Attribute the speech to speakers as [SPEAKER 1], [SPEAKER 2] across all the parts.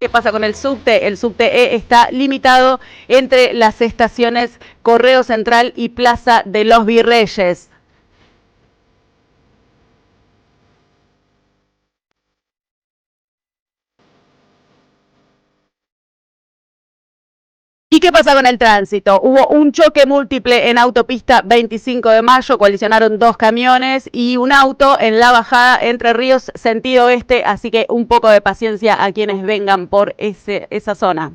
[SPEAKER 1] ¿Qué pasa con el subte? El subte está limitado entre las estaciones Correo Central y Plaza de los Virreyes. ¿Y qué pasa con el tránsito? Hubo un choque múltiple en autopista 25 de mayo, colisionaron dos camiones y un auto en la bajada Entre Ríos, sentido oeste, así que un poco de paciencia a quienes vengan por esa zona.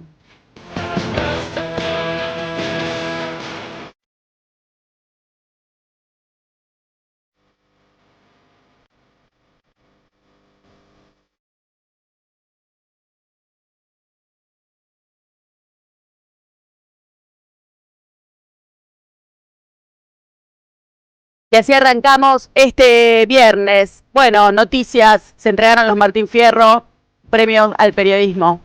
[SPEAKER 1] Y así arrancamos este viernes. Bueno, noticias, se entregaron los Martín Fierro, premios al periodismo.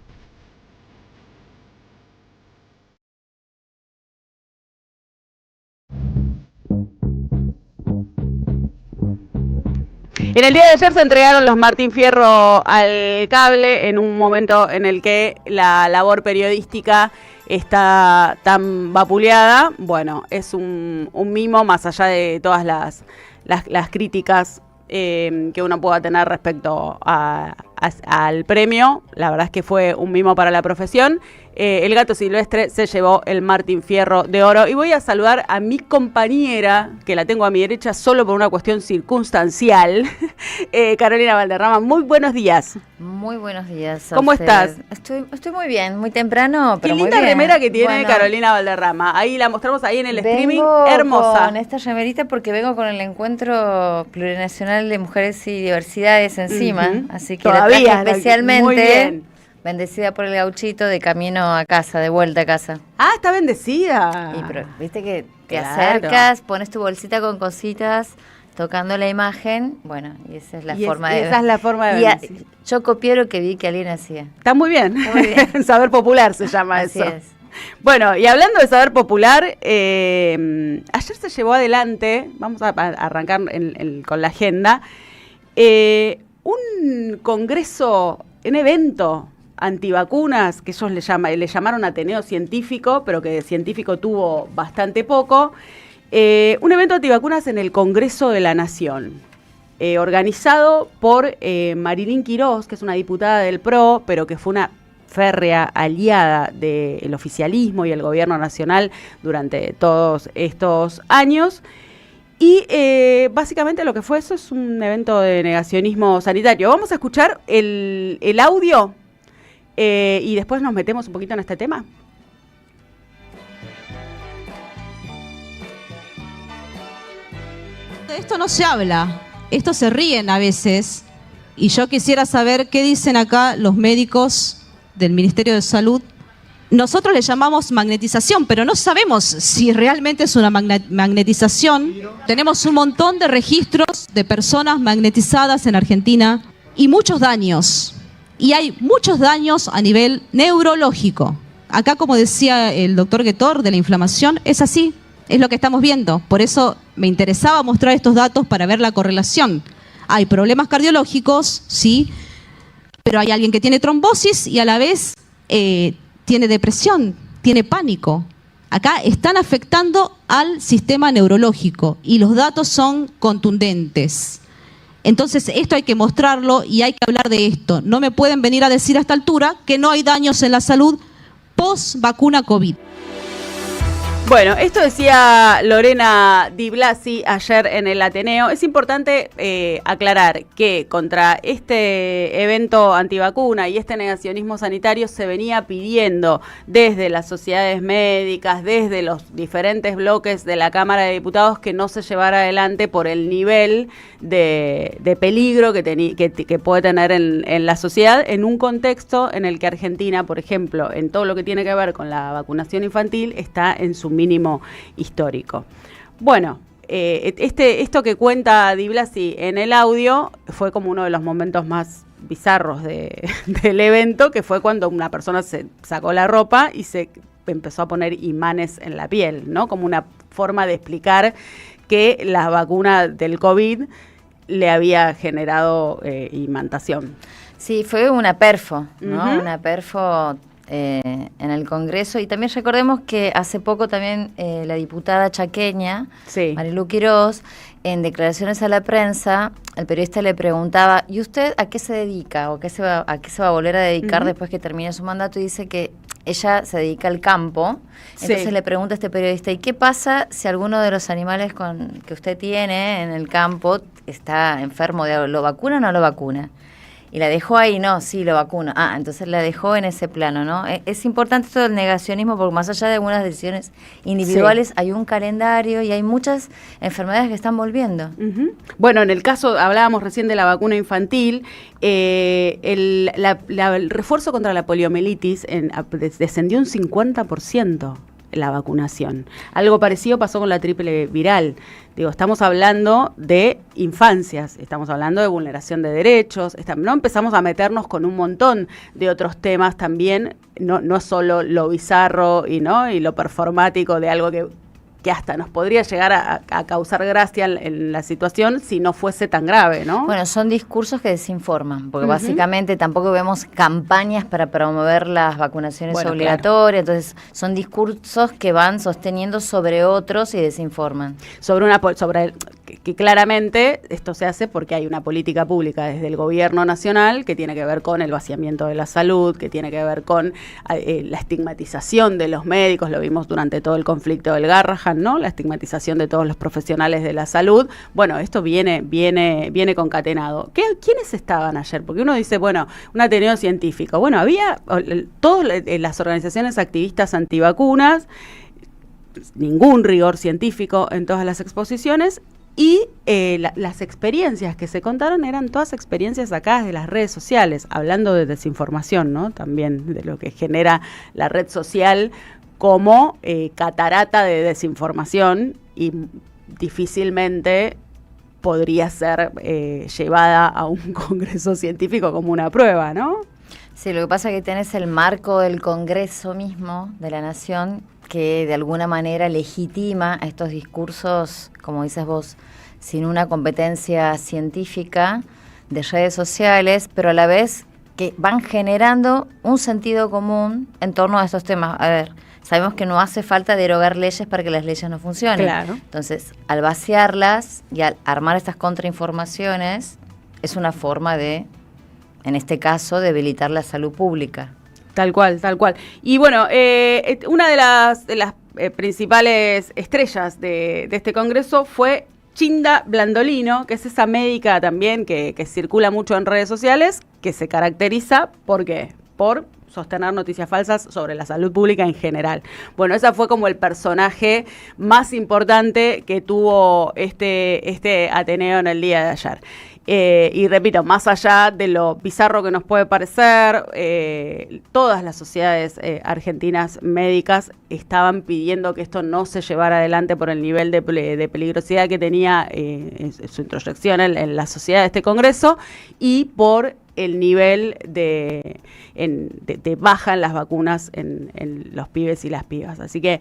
[SPEAKER 1] En el día de ayer se entregaron los Martín Fierro al cable en un momento en el que la labor periodística está tan vapuleada. Bueno, es un mimo más allá de todas las críticas que uno pueda tener respecto al premio. La verdad es que fue un mimo para la profesión. El Gato Silvestre se llevó el Martín Fierro de oro. Y voy a saludar a mi compañera, que la tengo a mi derecha solo por una cuestión circunstancial, Carolina Valderrama. Muy buenos días.
[SPEAKER 2] Muy buenos días.
[SPEAKER 1] ¿Cómo estás?
[SPEAKER 2] Estoy muy bien, muy temprano, pero
[SPEAKER 1] qué linda
[SPEAKER 2] muy bien.
[SPEAKER 1] remera que tiene Carolina Valderrama. Ahí la mostramos ahí en el streaming. Hermosa.
[SPEAKER 2] Con esta remerita porque vengo con el Encuentro Plurinacional de Mujeres y Diversidades encima. Así que
[SPEAKER 1] todavía,
[SPEAKER 2] la traje especialmente.
[SPEAKER 1] Muy bien.
[SPEAKER 2] Bendecida por el gauchito de camino a casa, de vuelta a casa.
[SPEAKER 1] Ah, está bendecida.
[SPEAKER 2] Pero viste que te acercas, pones tu bolsita con cositas, tocando la imagen. Bueno, y esa es la forma de...
[SPEAKER 1] Esa es la forma de bendecir.
[SPEAKER 2] Yo copié lo que vi que alguien hacía.
[SPEAKER 1] Está muy bien. Está muy bien. Saber popular se llama
[SPEAKER 2] Así
[SPEAKER 1] eso.
[SPEAKER 2] Es.
[SPEAKER 1] Bueno, y hablando de saber popular, ayer se llevó adelante, vamos a arrancar con la agenda, un congreso, un evento antivacunas, que ellos le llamaron Ateneo Científico, pero que de científico tuvo bastante poco, un evento antivacunas en el Congreso de la Nación, organizado por Marilyn Quirós, que es una diputada del PRO, pero que fue una férrea aliada del oficialismo y el gobierno nacional durante todos estos años. Y básicamente lo que fue eso es un evento de negacionismo sanitario. Vamos a escuchar el audio y después nos metemos un poquito en este tema.
[SPEAKER 3] De esto no se habla, esto se ríen a veces, y yo quisiera saber qué dicen acá los médicos del Ministerio de Salud. Nosotros le llamamos magnetización, pero no sabemos si realmente es una magnetización. Tenemos un montón de registros de personas magnetizadas en Argentina y muchos daños. Y hay muchos daños a nivel neurológico. Acá, como decía el doctor Guetor, de la inflamación, es así, es lo que estamos viendo. Por eso me interesaba mostrar estos datos para ver la correlación. Hay problemas cardiológicos, sí, pero hay alguien que tiene trombosis y a la vez tiene depresión, tiene pánico. Acá están afectando al sistema neurológico y los datos son contundentes. Entonces esto hay que mostrarlo y hay que hablar de esto. No me pueden venir a decir a esta altura que no hay daños en la salud post vacuna COVID.
[SPEAKER 1] Bueno, esto decía Lorena Di Blasi ayer en el Ateneo. Es importante aclarar que contra este evento antivacuna y este negacionismo sanitario se venía pidiendo desde las sociedades médicas, desde los diferentes bloques de la Cámara de Diputados, que no se llevara adelante por el nivel de peligro que puede tener en la sociedad, en un contexto en el que Argentina, por ejemplo, en todo lo que tiene que ver con la vacunación infantil, está en su mínimo histórico. Bueno, esto que cuenta Di Blasi en el audio fue como uno de los momentos más bizarros del evento, que fue cuando una persona se sacó la ropa y se empezó a poner imanes en la piel, ¿no? Como una forma de explicar que la vacuna del COVID le había generado imantación.
[SPEAKER 2] Sí, fue una perfo, ¿no? Una perfo en el Congreso. Y también recordemos que hace poco también la diputada chaqueña, Marilu Quiroz, en declaraciones a la prensa, el periodista le preguntaba, ¿y usted a qué se dedica? ¿O a qué se va a volver a dedicar después que termine su mandato? Y dice que ella se dedica al campo. Entonces le pregunta a este periodista, ¿y qué pasa si alguno de los animales que usted tiene en el campo está enfermo de algo? ¿Lo vacuna o no lo vacuna? Y la dejó ahí, no, sí, lo vacuno. Entonces la dejó en ese plano, ¿no? Es importante esto del negacionismo porque más allá de algunas decisiones individuales hay un calendario y hay muchas enfermedades que están volviendo.
[SPEAKER 1] Bueno, en el caso, hablábamos recién de la vacuna infantil, el refuerzo contra la poliomielitis descendió un 50%. La vacunación. Algo parecido pasó con la triple viral. Digo, estamos hablando de infancias, estamos hablando de vulneración de derechos, no empezamos a meternos con un montón de otros temas también, no solo lo bizarro y lo performático de algo que hasta nos podría llegar a causar gracia en la situación si no fuese tan grave, ¿no?
[SPEAKER 2] Bueno, son discursos que desinforman, porque básicamente tampoco vemos campañas para promover las vacunaciones obligatorias, entonces son discursos que van sosteniendo sobre otros y desinforman.
[SPEAKER 1] Que claramente esto se hace porque hay una política pública desde el gobierno nacional que tiene que ver con el vaciamiento de la salud, que tiene que ver con la estigmatización de los médicos, lo vimos durante todo el conflicto del Garrahan, ¿no? La estigmatización de todos los profesionales de la salud. Bueno, esto viene concatenado. ¿Quiénes estaban ayer? Porque uno dice, bueno, un ateneo científico. Bueno, había todas las organizaciones activistas antivacunas, ningún rigor científico en todas las exposiciones. Y las experiencias que se contaron eran todas experiencias sacadas de las redes sociales, hablando de desinformación, ¿no? También de lo que genera la red social como catarata de desinformación y difícilmente podría ser llevada a un congreso científico como una prueba, ¿no?
[SPEAKER 2] Sí, lo que pasa es que tenés el marco del Congreso mismo, de la Nación, que de alguna manera legitima estos discursos, como dices vos, sin una competencia científica de redes sociales, pero a la vez que van generando un sentido común en torno a estos temas. A ver, sabemos que no hace falta derogar leyes para que las leyes no funcionen.
[SPEAKER 1] Claro.
[SPEAKER 2] Entonces, al vaciarlas y al armar estas contrainformaciones, es una forma de, en este caso, debilitar la salud pública.
[SPEAKER 1] Tal cual. Y bueno, una de las principales estrellas de este congreso fue Chinda Blandolino, que es esa médica también que circula mucho en redes sociales, que se caracteriza ¿por sostener noticias falsas sobre la salud pública en general. Bueno, esa fue como el personaje más importante que tuvo este Ateneo en el día de ayer. Y repito, más allá de lo bizarro que nos puede parecer, todas las sociedades argentinas médicas estaban pidiendo que esto no se llevara adelante por el nivel de peligrosidad que tenía su introyección en la sociedad de este Congreso y por el nivel de baja en las vacunas en los pibes y las pibas. Así que,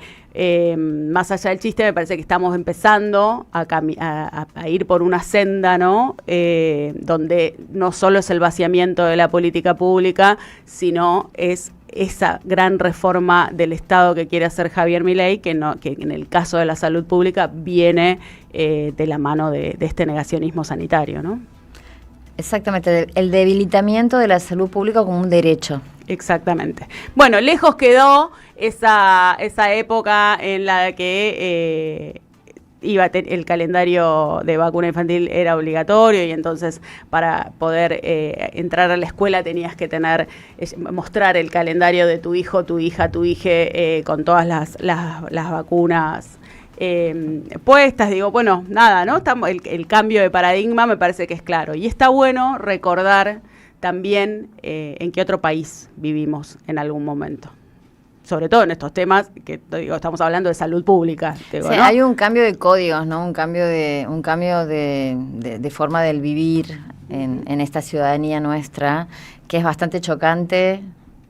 [SPEAKER 1] más allá del chiste, me parece que estamos empezando a ir por una senda, ¿no? Donde no solo es el vaciamiento de la política pública, sino es esa gran reforma del Estado que quiere hacer Javier Milei, que en el caso de la salud pública viene de la mano de este negacionismo sanitario, ¿no?
[SPEAKER 2] Exactamente, el debilitamiento de la salud pública como un derecho.
[SPEAKER 1] Exactamente. Bueno, lejos quedó esa época en la que el calendario de vacuna infantil era obligatorio y entonces para poder entrar a la escuela tenías que mostrar el calendario de tu hijo, tu hija, tu hije con todas las vacunas puestas. Digo, bueno, nada, ¿no? El cambio de paradigma me parece que es claro. Y está bueno recordar también en qué otro país vivimos en algún momento. Sobre todo en estos temas que estamos hablando de salud pública.
[SPEAKER 2] Sí, ¿no? Hay un cambio de códigos, ¿no? Un cambio de forma del vivir en esta ciudadanía nuestra, que es bastante chocante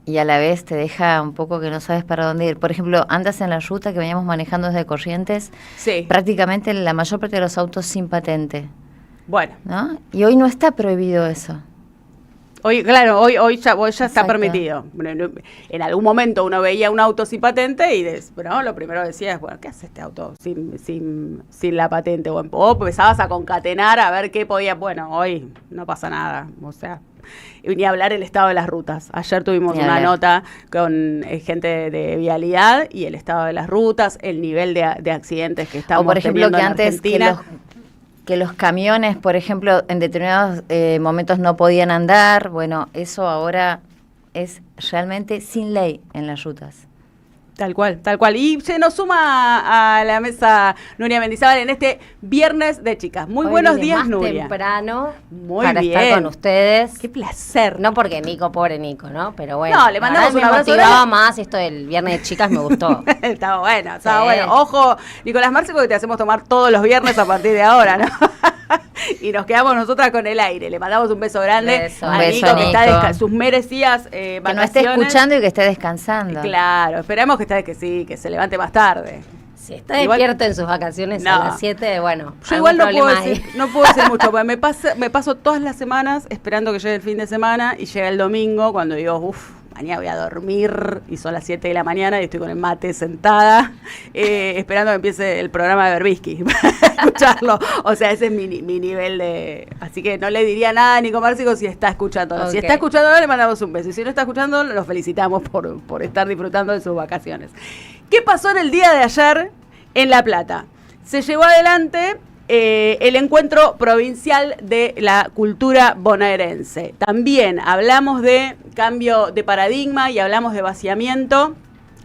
[SPEAKER 2] y a la vez te deja un poco que no sabes para dónde ir. Por ejemplo, andas en la ruta que veníamos manejando desde Corrientes,
[SPEAKER 1] sí,
[SPEAKER 2] prácticamente la mayor parte de los autos sin patente.
[SPEAKER 1] Bueno.
[SPEAKER 2] ¿No? Y hoy no está prohibido eso.
[SPEAKER 1] Hoy, claro, hoy ya está permitido. En algún momento uno veía un auto sin patente y pero lo primero decía es, bueno, ¿qué hace este auto sin la patente? O empezabas a concatenar a ver qué podía. Bueno, hoy no pasa nada. O sea, ni hablar el estado de las rutas. Ayer tuvimos una nota con gente de vialidad y el estado de las rutas, el nivel de accidentes que estamos teniendo en Argentina.
[SPEAKER 2] Que los camiones, por ejemplo, en determinados momentos no podían andar. Bueno, eso ahora es realmente sin ley en las rutas.
[SPEAKER 1] Tal cual, tal cual. Y se nos suma a la mesa Nuria Mendizábal en este viernes de chicas. Muy buenos días,
[SPEAKER 4] más
[SPEAKER 1] Nuria.
[SPEAKER 4] Temprano
[SPEAKER 1] Muy
[SPEAKER 4] para
[SPEAKER 1] bien.
[SPEAKER 4] estar con ustedes.
[SPEAKER 1] Qué placer.
[SPEAKER 4] No porque Nico, pobre Nico, ¿no? Pero bueno.
[SPEAKER 1] No, le mandamos un abrazo.
[SPEAKER 4] Me motivaba más esto del viernes de chicas, me gustó.
[SPEAKER 1] Estaba bueno. Ojo, Nicolás Marci, porque te hacemos tomar todos los viernes a partir de ahora, ¿no? Y nos quedamos nosotras con el aire. Le mandamos un beso grande a Nico, que está sus merecidas vacaciones.
[SPEAKER 2] Que nos esté escuchando y que esté descansando.
[SPEAKER 1] Claro, esperamos que se levante más tarde.
[SPEAKER 4] Si está despierto en sus vacaciones a las 7, bueno,
[SPEAKER 1] yo igual no puedo decir mucho, porque me paso todas las semanas esperando que llegue el fin de semana y llega el domingo cuando digo, mañana voy a dormir y son las 7 de la mañana y estoy con el mate sentada esperando que empiece el programa de Berbisky para escucharlo. O sea, ese es mi nivel de... Así que no le diría nada a Nico Márcico si está escuchando. Okay. Si está escuchando, le mandamos un beso. Y si no está escuchando, los felicitamos por estar disfrutando de sus vacaciones. ¿Qué pasó en el día de ayer en La Plata? Se llevó adelante el encuentro provincial de la cultura bonaerense. También hablamos de cambio de paradigma y hablamos de vaciamiento.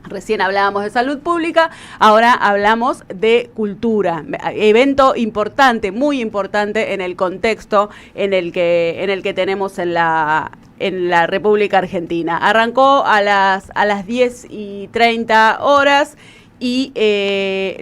[SPEAKER 1] Recién hablábamos de salud pública, ahora hablamos de cultura. Evento importante, muy importante en el contexto en el que tenemos en la República Argentina. Arrancó a las 10:30 y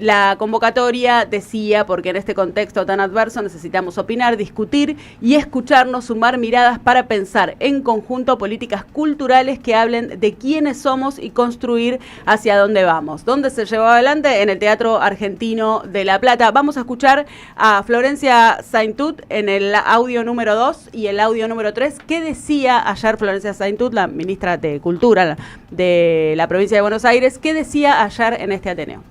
[SPEAKER 1] la convocatoria decía, porque en este contexto tan adverso necesitamos opinar, discutir y escucharnos, sumar miradas para pensar en conjunto políticas culturales que hablen de quiénes somos y construir hacia dónde vamos. ¿Dónde se llevó adelante? En el Teatro Argentino de La Plata. Vamos a escuchar a Florencia Saintut en el audio número 2 y el audio número 3. ¿Qué decía ayer Florencia Saintut, la ministra de Cultura de la provincia de Buenos Aires? ¿Qué decía ayer en este Ateneo?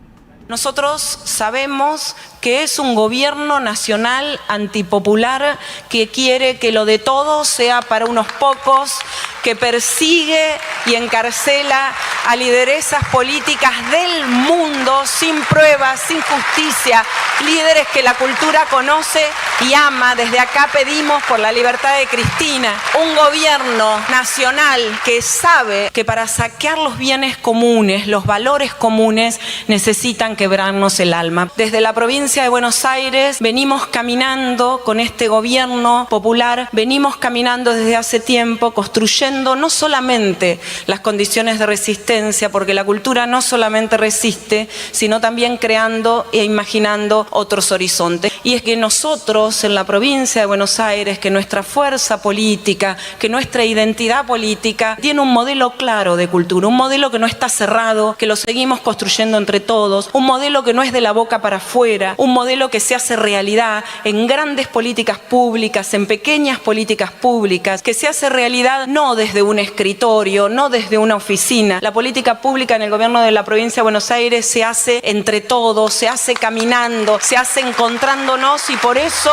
[SPEAKER 5] Nosotros sabemos que es un gobierno nacional antipopular que quiere que lo de todos sea para unos pocos, que persigue y encarcela a lideresas políticas del mundo sin pruebas, sin justicia, líderes que la cultura conoce y ama. Desde acá pedimos por la libertad de Cristina, un gobierno nacional que sabe que para saquear los bienes comunes, los valores comunes, necesitan quebrarnos el alma. Desde la provincia de Buenos Aires venimos caminando con este gobierno popular, venimos caminando desde hace tiempo, construyendo no solamente las condiciones de resistencia, porque la cultura no solamente resiste, sino también creando e imaginando otros horizontes. Y es que nosotros en la provincia de Buenos Aires, que nuestra fuerza política, que nuestra identidad política tiene un modelo claro de cultura, un modelo que no está cerrado, que lo seguimos construyendo entre todos, un modelo que no es de la boca para afuera, un modelo que se hace realidad en grandes políticas públicas, en pequeñas políticas públicas, que se hace realidad no desde un escritorio, no desde una oficina. La política pública en el gobierno de la provincia de Buenos Aires se hace entre todos, se hace caminando, se hace encontrándonos y por eso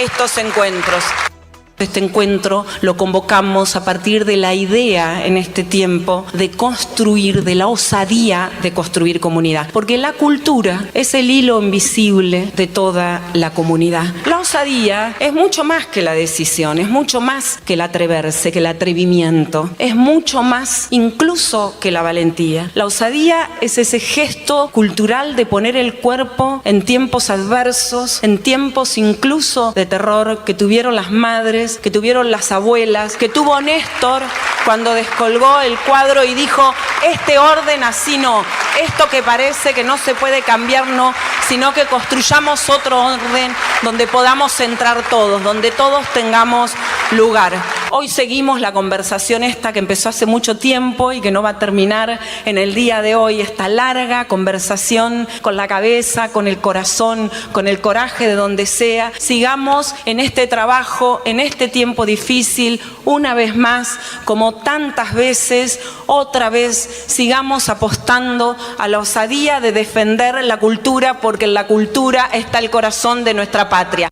[SPEAKER 5] estos encuentros. Este encuentro lo convocamos a partir de la idea en este tiempo de construir, de la osadía de construir comunidad. Porque la cultura es el hilo invisible de toda la comunidad. La osadía es mucho más que la decisión, es mucho más que el atreverse, que el atrevimiento. Es mucho más incluso que la valentía. La osadía es ese gesto cultural de poner el cuerpo en tiempos adversos, en tiempos incluso de terror que tuvieron las madres, que tuvieron las abuelas, que tuvo Néstor cuando descolgó el cuadro y dijo: este orden así no, esto que parece que no se puede cambiar no, sino que construyamos otro orden donde podamos entrar todos, donde todos tengamos lugar. Hoy seguimos la conversación esta que empezó hace mucho tiempo y que no va a terminar en el día de hoy, esta larga conversación con la cabeza, con el corazón, con el coraje de donde sea. Sigamos en este trabajo, en este tiempo difícil, una vez más, como tantas veces, otra vez, sigamos apostando a la osadía de defender la cultura, porque en la cultura está el corazón de nuestra patria.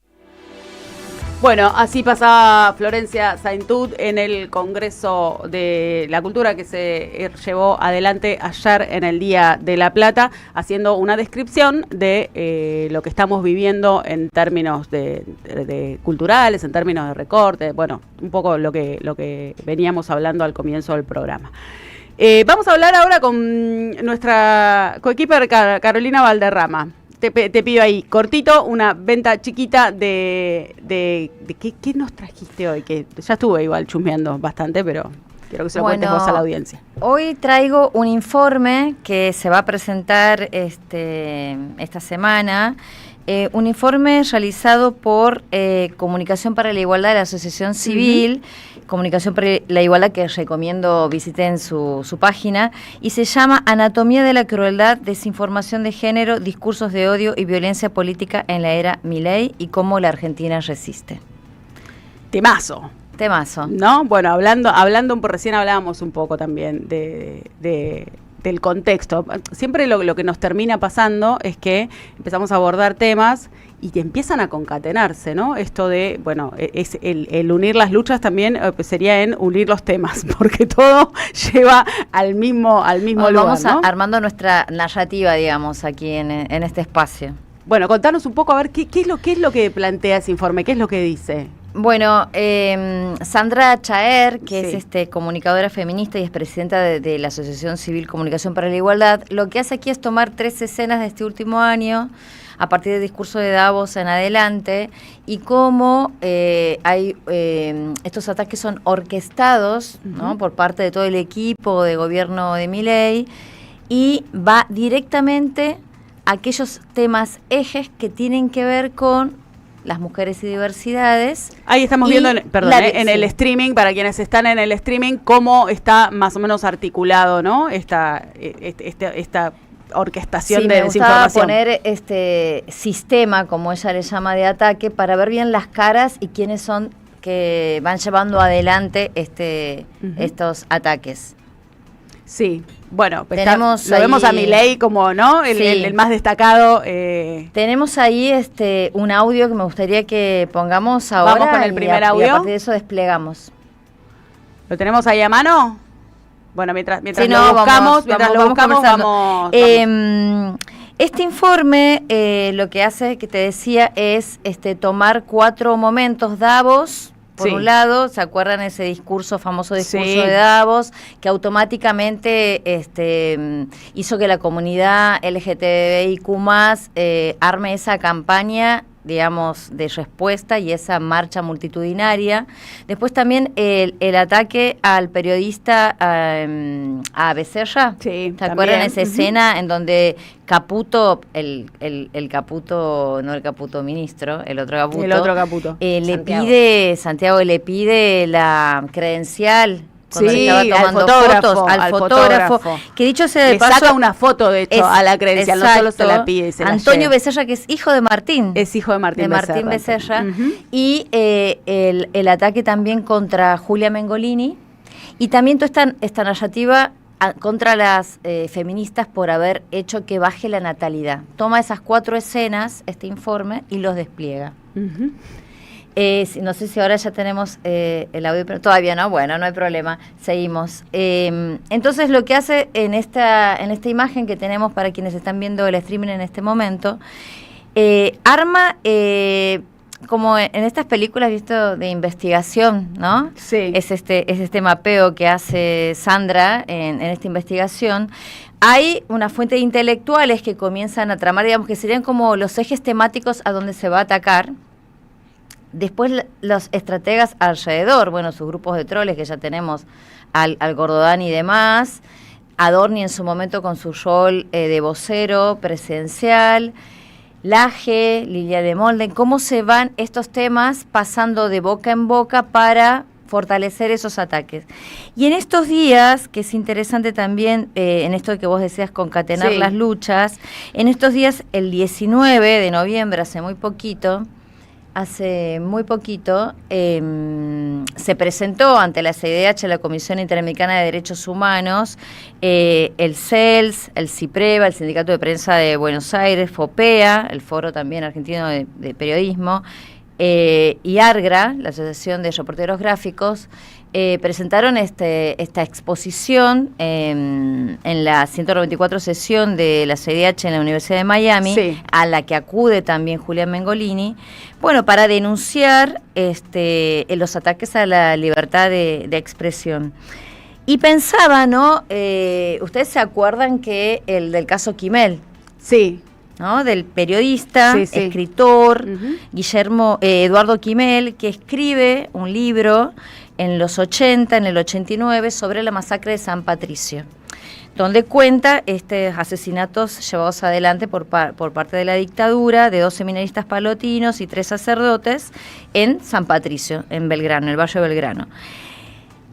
[SPEAKER 1] Bueno, así pasaba Florencia Saintud en el Congreso de la Cultura que se llevó adelante ayer en el Día de la Plata, haciendo una descripción de lo que estamos viviendo en términos de culturales, en términos de recorte, bueno, un poco lo que veníamos hablando al comienzo del programa. Vamos a hablar ahora con nuestra coequiper Carolina Valderrama. Te pido ahí, cortito, una venta chiquita de ¿qué nos trajiste hoy? Que ya estuve igual chusmeando bastante, pero quiero que se lo cuentes vos a la audiencia.
[SPEAKER 2] Hoy traigo un informe que se va a presentar esta semana. Un informe realizado por Comunicación para la Igualdad de la Asociación Civil, Comunicación para la Igualdad, que recomiendo visiten su página, y se llama Anatomía de la Crueldad, Desinformación de Género, Discursos de Odio y Violencia Política en la Era Milei y cómo la Argentina resiste.
[SPEAKER 1] Temazo.
[SPEAKER 2] ¿No?
[SPEAKER 1] Bueno, hablando recién hablábamos un poco también del contexto. Siempre lo que nos termina pasando es que empezamos a abordar temas y te empiezan a concatenarse, ¿no? Esto de, bueno, es el unir las luchas también sería en unir los temas, porque todo lleva al mismo lugar,
[SPEAKER 2] vamos
[SPEAKER 1] ¿no?
[SPEAKER 2] Armando nuestra narrativa, digamos, aquí en este espacio.
[SPEAKER 1] Bueno, contanos un poco, a ver, ¿qué es lo que plantea ese informe? ¿Qué es lo que dice?
[SPEAKER 2] Bueno, Sandra Chaer, que es comunicadora feminista y es presidenta de la Asociación Civil Comunicación para la Igualdad, lo que hace aquí es tomar 3 escenas de este último año, a partir del discurso de Davos en adelante, y cómo hay estos ataques son orquestados, ¿no?, por parte de todo el equipo de gobierno de Milei, y va directamente a aquellos temas ejes que tienen que ver con las mujeres y diversidades.
[SPEAKER 1] Ahí estamos viendo, en el streaming, para quienes están en el streaming, cómo está más o menos articulado, ¿no? Esta orquestación de desinformación.
[SPEAKER 2] Me gustaba poner este sistema, como ella le llama, de ataque, para ver bien las caras y quiénes son que van llevando adelante estos ataques.
[SPEAKER 1] Sí, bueno,
[SPEAKER 2] lo
[SPEAKER 1] vemos a Milei como, ¿no? El más destacado.
[SPEAKER 2] Tenemos ahí un audio que me gustaría que pongamos ahora.
[SPEAKER 1] Vamos con el primer audio.
[SPEAKER 2] Y a partir de eso desplegamos.
[SPEAKER 1] ¿Lo tenemos ahí a mano? Bueno, mientras lo buscamos, vamos.
[SPEAKER 2] Este informe lo que hace, que te decía, es tomar 4 momentos. Davos, por un lado, ¿se acuerdan ese famoso discurso de Davos, que automáticamente hizo que la comunidad LGTBIQ+, arme esa campaña, digamos, de respuesta y esa marcha multitudinaria? Después también el ataque al periodista a Becerra.
[SPEAKER 1] Sí,
[SPEAKER 2] ¿se acuerdan esa escena en donde Caputo, el Caputo, no el Caputo ministro, el otro Caputo, Santiago le pide la credencial cuando estaba tomando fotos al fotógrafo, que dicho sea de paso,
[SPEAKER 1] saca una foto, de hecho, a la credencial, no solo se la pide, se
[SPEAKER 2] Antonio Becerra, que es hijo de Martín.
[SPEAKER 1] Es hijo de Martín
[SPEAKER 2] Becerra. Y el ataque también contra Julia Mengolini, y también toda esta narrativa contra las feministas por haber hecho que baje la natalidad. Toma esas 4 escenas, este informe, y los despliega. No sé si ahora ya tenemos el audio, pero todavía no. Bueno, no hay problema, seguimos. Entonces, lo que hace en esta imagen que tenemos para quienes están viendo el streaming en este momento, arma, como en estas películas, visto, de investigación, ¿no?
[SPEAKER 1] Sí.
[SPEAKER 2] Es este mapeo que hace Sandra en esta investigación. Hay una fuente de intelectuales que comienzan a tramar, digamos, que serían como los ejes temáticos a donde se va a atacar. Después los estrategas alrededor, bueno, sus grupos de troles, que ya tenemos al Gordodán y demás, Adorni en su momento con su rol de vocero presidencial, Laje, Lilia de Molden, cómo se van estos temas pasando de boca en boca para fortalecer esos ataques. Y en estos días, que es interesante también, en esto que vos decías, concatenar las luchas, en estos días, el 19 de noviembre, hace muy poquito, se presentó ante la CIDH, la Comisión Interamericana de Derechos Humanos, el CELS, el CIPREVA, el Sindicato de Prensa de Buenos Aires, FOPEA, el Foro también Argentino de Periodismo, y ARGRA, la Asociación de Reporteros Gráficos, presentaron esta exposición en la 194 sesión de la CIDH en la Universidad de Miami, a la que acude también Julián Mengolini, bueno, para denunciar los ataques a la libertad de expresión. Y pensaba, ¿no? ¿Ustedes se acuerdan que el del caso Kimel?
[SPEAKER 1] Sí.
[SPEAKER 2] ¿No? Del periodista, escritor, Eduardo Kimel, que escribe un libro en los 80, en el 89, sobre la masacre de San Patricio, donde cuenta estos asesinatos llevados adelante por parte de la dictadura de 2 seminaristas palotinos y 3 sacerdotes en San Patricio, en Belgrano, en el barrio de Belgrano.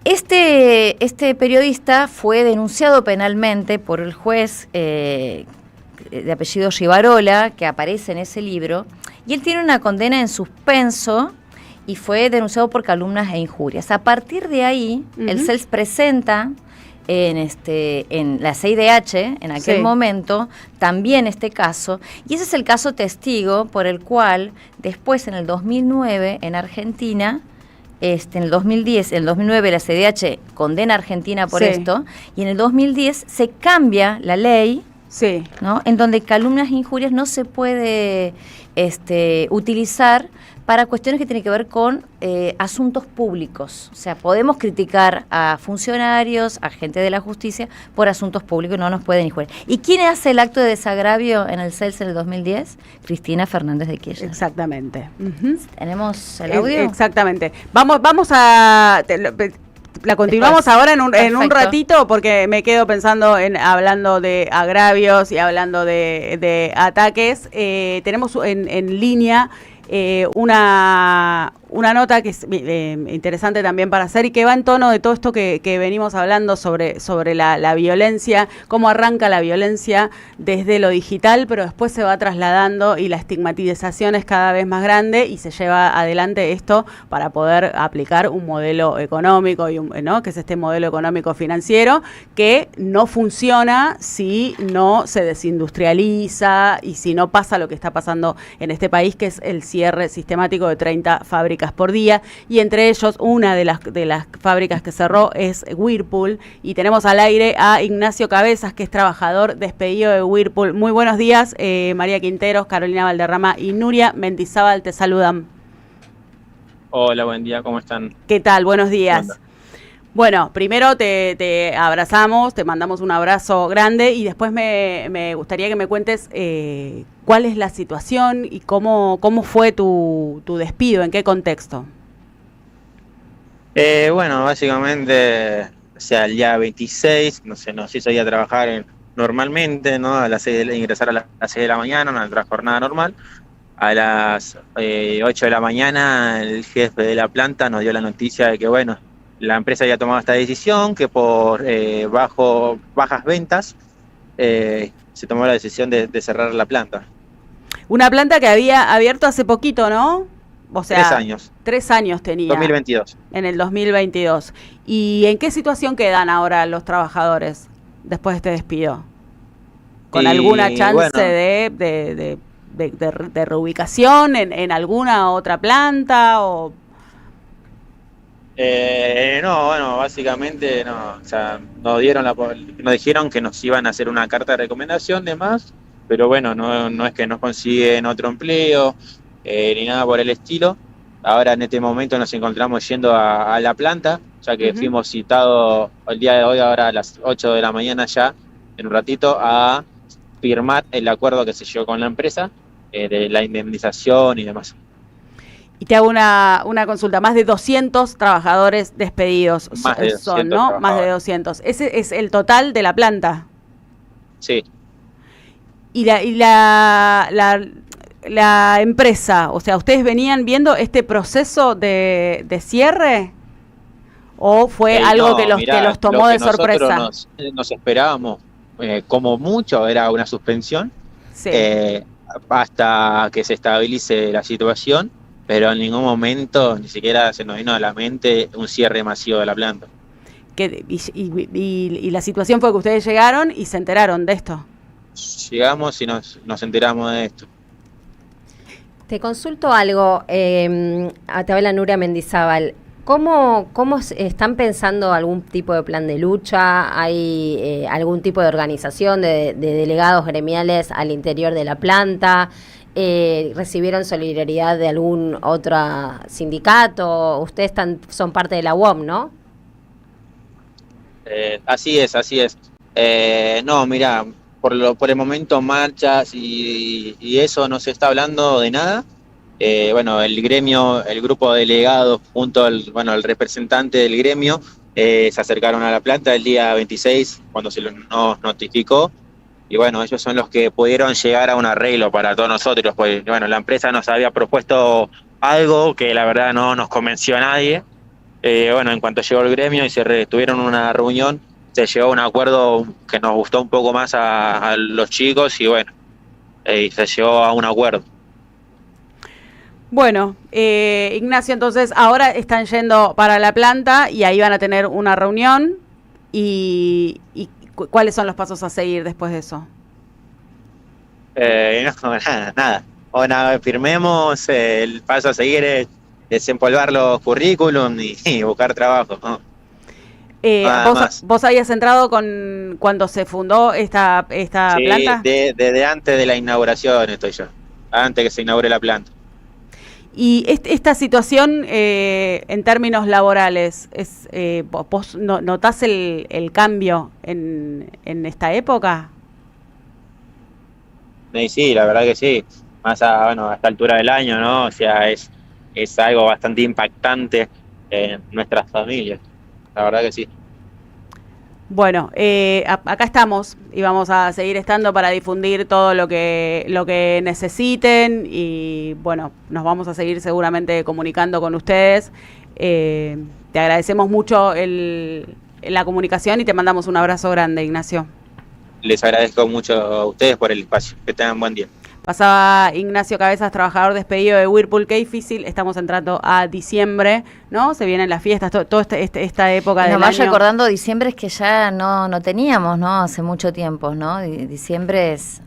[SPEAKER 2] Este periodista fue denunciado penalmente por el juez de apellido Rivarola, que aparece en ese libro, y él tiene una condena en suspenso y fue denunciado por calumnias e injurias. A partir de ahí, el CELS presenta en la CIDH, en aquel momento, también este caso, y ese es el caso testigo por el cual después, en el 2009, en Argentina, en el 2010, en el 2009 la CIDH condena a Argentina por esto, y en el 2010 se cambia la ley, ¿no? En donde calumnias e injurias no se puede utilizar para cuestiones que tienen que ver con asuntos públicos. O sea, podemos criticar a funcionarios, a gente de la justicia, por asuntos públicos, no nos pueden injuriar. ¿Y quién hace el acto de desagravio en el CELS en el 2010? Cristina Fernández de Kirchner.
[SPEAKER 1] Exactamente.
[SPEAKER 2] ¿Tenemos el audio?
[SPEAKER 1] Exactamente. Vamos a... La continuamos después, ahora en un ratito, porque me quedo pensando hablando de agravios y hablando de ataques. Tenemos en línea una nota que es interesante también para hacer y que va en tono de todo esto que venimos hablando sobre la violencia, cómo arranca la violencia desde lo digital, pero después se va trasladando y la estigmatización es cada vez más grande y se lleva adelante esto para poder aplicar un modelo económico, ¿no? Que es este modelo económico financiero que no funciona si no se desindustrializa y si no pasa lo que está pasando en este país, que es el cierre sistemático de 30 fábricas por día, y entre ellos una de las fábricas que cerró es Whirlpool, y tenemos al aire a Ignacio Cabezas, que es trabajador despedido de Whirlpool. Muy buenos días, María Quinteros, Carolina Valderrama y Nuria Mendizábal te saludan.
[SPEAKER 6] Hola, buen día, ¿cómo están?
[SPEAKER 1] ¿Qué tal? Buenos días. Bueno, primero te abrazamos, te mandamos un abrazo grande y después me gustaría que me cuentes cuál es la situación y cómo fue tu despido, en qué contexto.
[SPEAKER 6] Bueno, básicamente, o sea, el día 26, nos hizo ir a trabajar normalmente, ¿no? A las 6 ingresar a las 6 de la mañana, una jornada normal. A las 8 de la mañana el jefe de la planta nos dio la noticia de que, bueno, la empresa había tomado esta decisión, que por bajas ventas se tomó la decisión de cerrar la planta. Una planta que había abierto hace poquito, ¿no? O sea, 3 años. 3 años tenía. 2022. En el 2022. ¿Y en qué situación quedan ahora los trabajadores después de este despido? ¿Con alguna chance de reubicación en alguna otra planta o...? No, bueno, básicamente no, o sea, nos dijeron que nos iban a hacer una carta de recomendación de más, pero bueno, no es que nos consiguen otro empleo, ni nada por el estilo. Ahora en este momento nos encontramos yendo a la planta, ya que fuimos citados el día de hoy, ahora a las 8 de la mañana ya, en un ratito, a firmar el acuerdo que se llegó con la empresa, de la indemnización y demás. Y te hago una consulta, más de 200 trabajadores despedidos son, ¿no? Más de 200. ¿Ese es el total de la planta? Sí. Y
[SPEAKER 1] la empresa? O sea, ¿ustedes venían viendo este proceso de cierre? ¿O fue algo
[SPEAKER 6] no,
[SPEAKER 1] que los tomó de sorpresa?
[SPEAKER 6] Nos esperábamos, como mucho, era una suspensión,
[SPEAKER 1] Sí.
[SPEAKER 6] hasta que se estabilice la situación, pero en ningún momento ni siquiera se nos vino a la mente un cierre masivo de la planta.
[SPEAKER 1] Y la situación fue que ustedes llegaron y se enteraron de esto.
[SPEAKER 6] Llegamos y nos enteramos de esto.
[SPEAKER 4] Te consulto algo, te habla Nuria Mendizábal. ¿Cómo están pensando algún tipo de plan de lucha? ¿Hay algún tipo de organización de delegados gremiales al interior de la planta? ¿Recibieron solidaridad de algún otro sindicato? Ustedes son parte de la UOM, ¿no?
[SPEAKER 6] Así es. No, mira, por el momento marchas y eso no se está hablando de nada. Bueno, el gremio, el grupo de delegados junto al representante del gremio se acercaron a la planta el día 26 cuando se nos notificó, y bueno, ellos son los que pudieron llegar a un arreglo para todos nosotros, pues bueno, la empresa nos había propuesto algo que la verdad no nos convenció a nadie. Bueno, en cuanto llegó el gremio y tuvieron una reunión, se llegó a un acuerdo que nos gustó un poco más a los chicos y bueno, se llegó a un acuerdo.
[SPEAKER 1] Bueno, Ignacio, entonces ahora están yendo para la planta y ahí van a tener una reunión y ¿cuáles son los pasos a seguir después de eso?
[SPEAKER 6] No, nada. Ahora firmemos, el paso a seguir es desempolvar los currículum y buscar trabajo, ¿no?
[SPEAKER 1] ¿Vos habías entrado cuando se fundó esta planta?
[SPEAKER 6] Sí, desde antes de la inauguración estoy yo, antes que se inaugure la planta.
[SPEAKER 1] Y esta situación en términos laborales, ¿vos notás el cambio en esta época?
[SPEAKER 6] Sí, la verdad que sí, más a esta altura del año, ¿no? O sea, es algo bastante impactante en nuestras familias, la verdad que sí.
[SPEAKER 1] Bueno, acá estamos y vamos a seguir estando para difundir todo lo que necesiten y bueno, nos vamos a seguir seguramente comunicando con ustedes. Te agradecemos mucho la comunicación y te mandamos un abrazo grande, Ignacio.
[SPEAKER 6] Les agradezco mucho a ustedes por el espacio. Que tengan buen día.
[SPEAKER 1] Pasaba Ignacio Cabezas, trabajador despedido de Whirlpool. Qué difícil, estamos entrando a diciembre, ¿no? Se vienen las fiestas, toda esta época del año.
[SPEAKER 2] Nos vaya acordando diciembre es que ya no teníamos, ¿no? Hace mucho tiempo, ¿no? Diciembre es...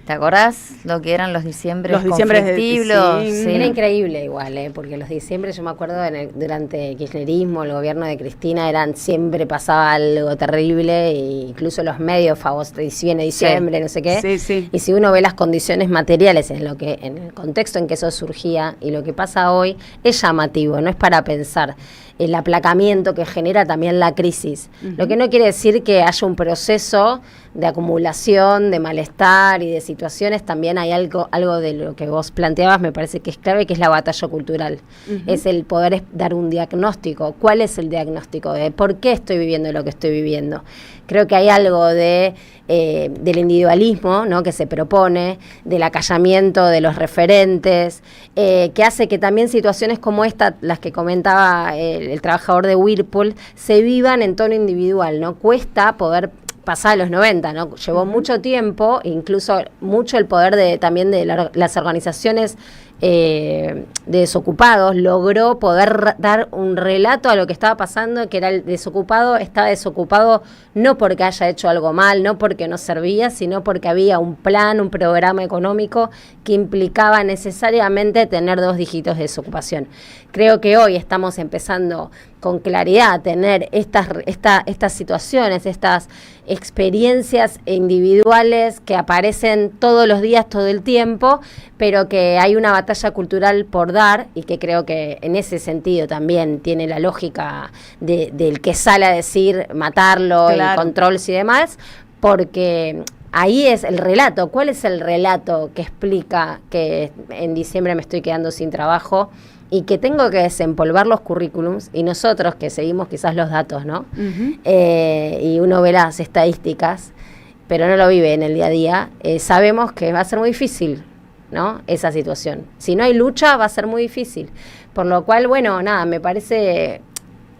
[SPEAKER 2] ¿Te acordás lo que eran los diciembres conflictivos?
[SPEAKER 4] Sí. Era increíble igual, porque los diciembres, yo me acuerdo durante el kirchnerismo, el gobierno de Cristina, siempre pasaba algo terrible, e incluso los medios si viene diciembre, no sé qué. Sí. Y si uno ve las condiciones materiales en el contexto en que eso surgía y lo que pasa hoy, es llamativo, no es para pensar. El aplacamiento que genera también la crisis. Uh-huh. Lo que no quiere decir que haya un proceso de acumulación, de malestar y de situaciones. También hay algo de lo que vos planteabas, me parece que es clave, que es la batalla cultural. Uh-huh. Es el poder dar un diagnóstico. ¿Cuál es el diagnóstico? De por qué estoy viviendo lo que estoy viviendo. Creo que hay algo del individualismo, ¿no?, que se propone, del acallamiento de los referentes, que hace que también situaciones como esta, las que comentaba el trabajador de Whirlpool, se vivan en tono individual, ¿no? Cuesta poder pasar a los 90, ¿no? Llevó mucho tiempo, incluso mucho el poder también de las organizaciones de desocupados, logró poder dar un relato a lo que estaba pasando, que era el desocupado, estaba desocupado no porque haya hecho algo mal, no porque no servía, sino porque había un plan, un programa económico que implicaba necesariamente tener 2 dígitos de desocupación. Creo que hoy estamos empezando con claridad a tener estas situaciones, estas experiencias individuales que aparecen todos los días, todo el tiempo, pero que hay una batalla cultural por dar y que creo que en ese sentido también tiene la lógica del que sale a decir matarlo, claro, y controls y demás, porque ahí es el relato. ¿Cuál es el relato que explica que en diciembre me estoy quedando sin trabajo y que tengo que desempolvar los currículums? Y nosotros que seguimos quizás los datos, ¿no? Uh-huh. Y uno ve las estadísticas, pero no lo vive en el día a día, sabemos que va a ser muy difícil. ¿no? Esa situación. Si no hay lucha, va a ser muy difícil. Por lo cual, bueno, nada, me parece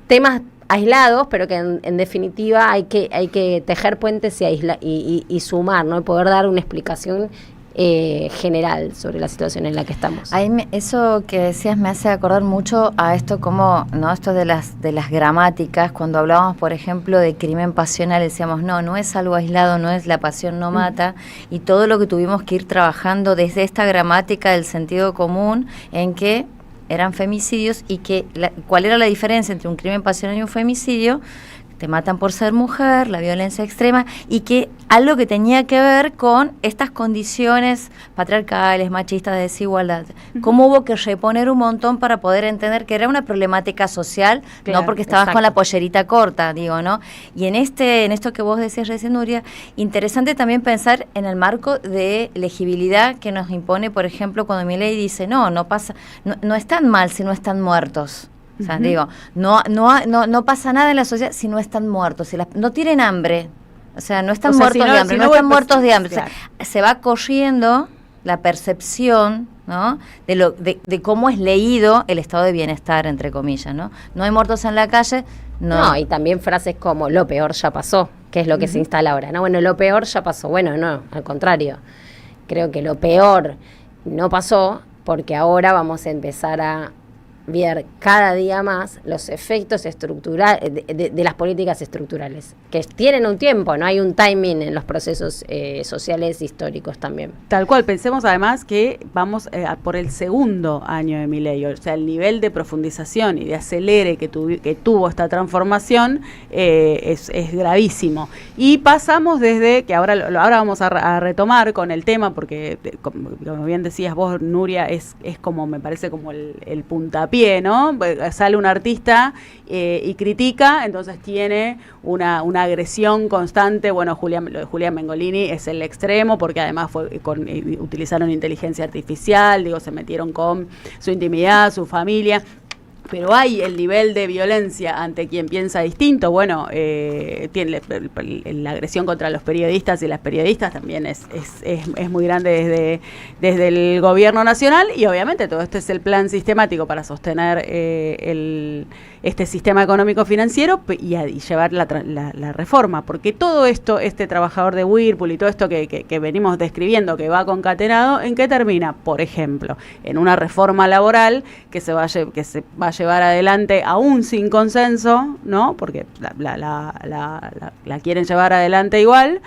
[SPEAKER 4] temas aislados, pero que en definitiva hay que tejer puentes y sumar, ¿no? Y poder dar una explicación general sobre la situación en la que estamos.
[SPEAKER 2] Eso que decías me hace acordar mucho a esto como, ¿no? Esto de las gramáticas, cuando hablábamos, por ejemplo, de crimen pasional, decíamos, no es algo aislado, no es la pasión no mata, y todo lo que tuvimos que ir trabajando desde esta gramática del sentido común, en que eran femicidios, y que cuál era la diferencia entre un crimen pasional y un femicidio. Te matan por ser mujer, la violencia extrema, y que algo que tenía que ver con estas condiciones patriarcales, machistas, de desigualdad. Cómo hubo que reponer un montón para poder entender que era una problemática social, claro, no porque estabas con la pollerita corta, digo, ¿no? Y en esto que vos decías recién, Nuria, interesante también pensar en el marco de legibilidad que nos impone, por ejemplo, cuando Milei dice, no pasa, no están mal si no están muertos. O sea, digo, no pasa nada en la sociedad si no están muertos, si no tienen hambre, o sea, no están muertos de hambre, no están muertos de hambre. Claro. O sea, se va corriendo la percepción, ¿no? de cómo es leído el estado de bienestar, entre comillas, ¿no? No hay muertos en la calle,
[SPEAKER 4] no, y también frases como lo peor ya pasó, que es lo que se instala ahora, ¿no? Bueno, lo peor ya pasó. Bueno, no, al contrario. Creo que lo peor no pasó, porque ahora vamos a empezar a ver cada día más los efectos estructurales de las políticas estructurales, que tienen un tiempo, no hay un timing en los procesos sociales históricos también.
[SPEAKER 1] Tal cual, pensemos además que vamos por el segundo año de Milei, o sea, el nivel de profundización y de acelere que tuvo esta transformación es gravísimo. Y pasamos desde, que ahora vamos a retomar con el tema, porque como bien decías vos, Nuria, es como, me parece como el puntapié, ¿no? Sale un artista y critica, entonces tiene una agresión constante. Bueno, lo de Julián Mengolini es el extremo, porque además utilizaron inteligencia artificial, se metieron con su intimidad, su familia. Pero hay el nivel de violencia ante quien piensa distinto. Bueno, tiene la agresión contra los periodistas y las periodistas también es muy grande desde el gobierno nacional, y obviamente todo esto es el plan sistemático para sostener este sistema económico financiero y llevar la reforma, porque todo esto, este trabajador de Whirlpool y todo esto que venimos describiendo, que va concatenado, ¿en qué termina? Por ejemplo, en una reforma laboral que se va a llevar adelante aún sin consenso, ¿no? Porque la quieren llevar adelante igual,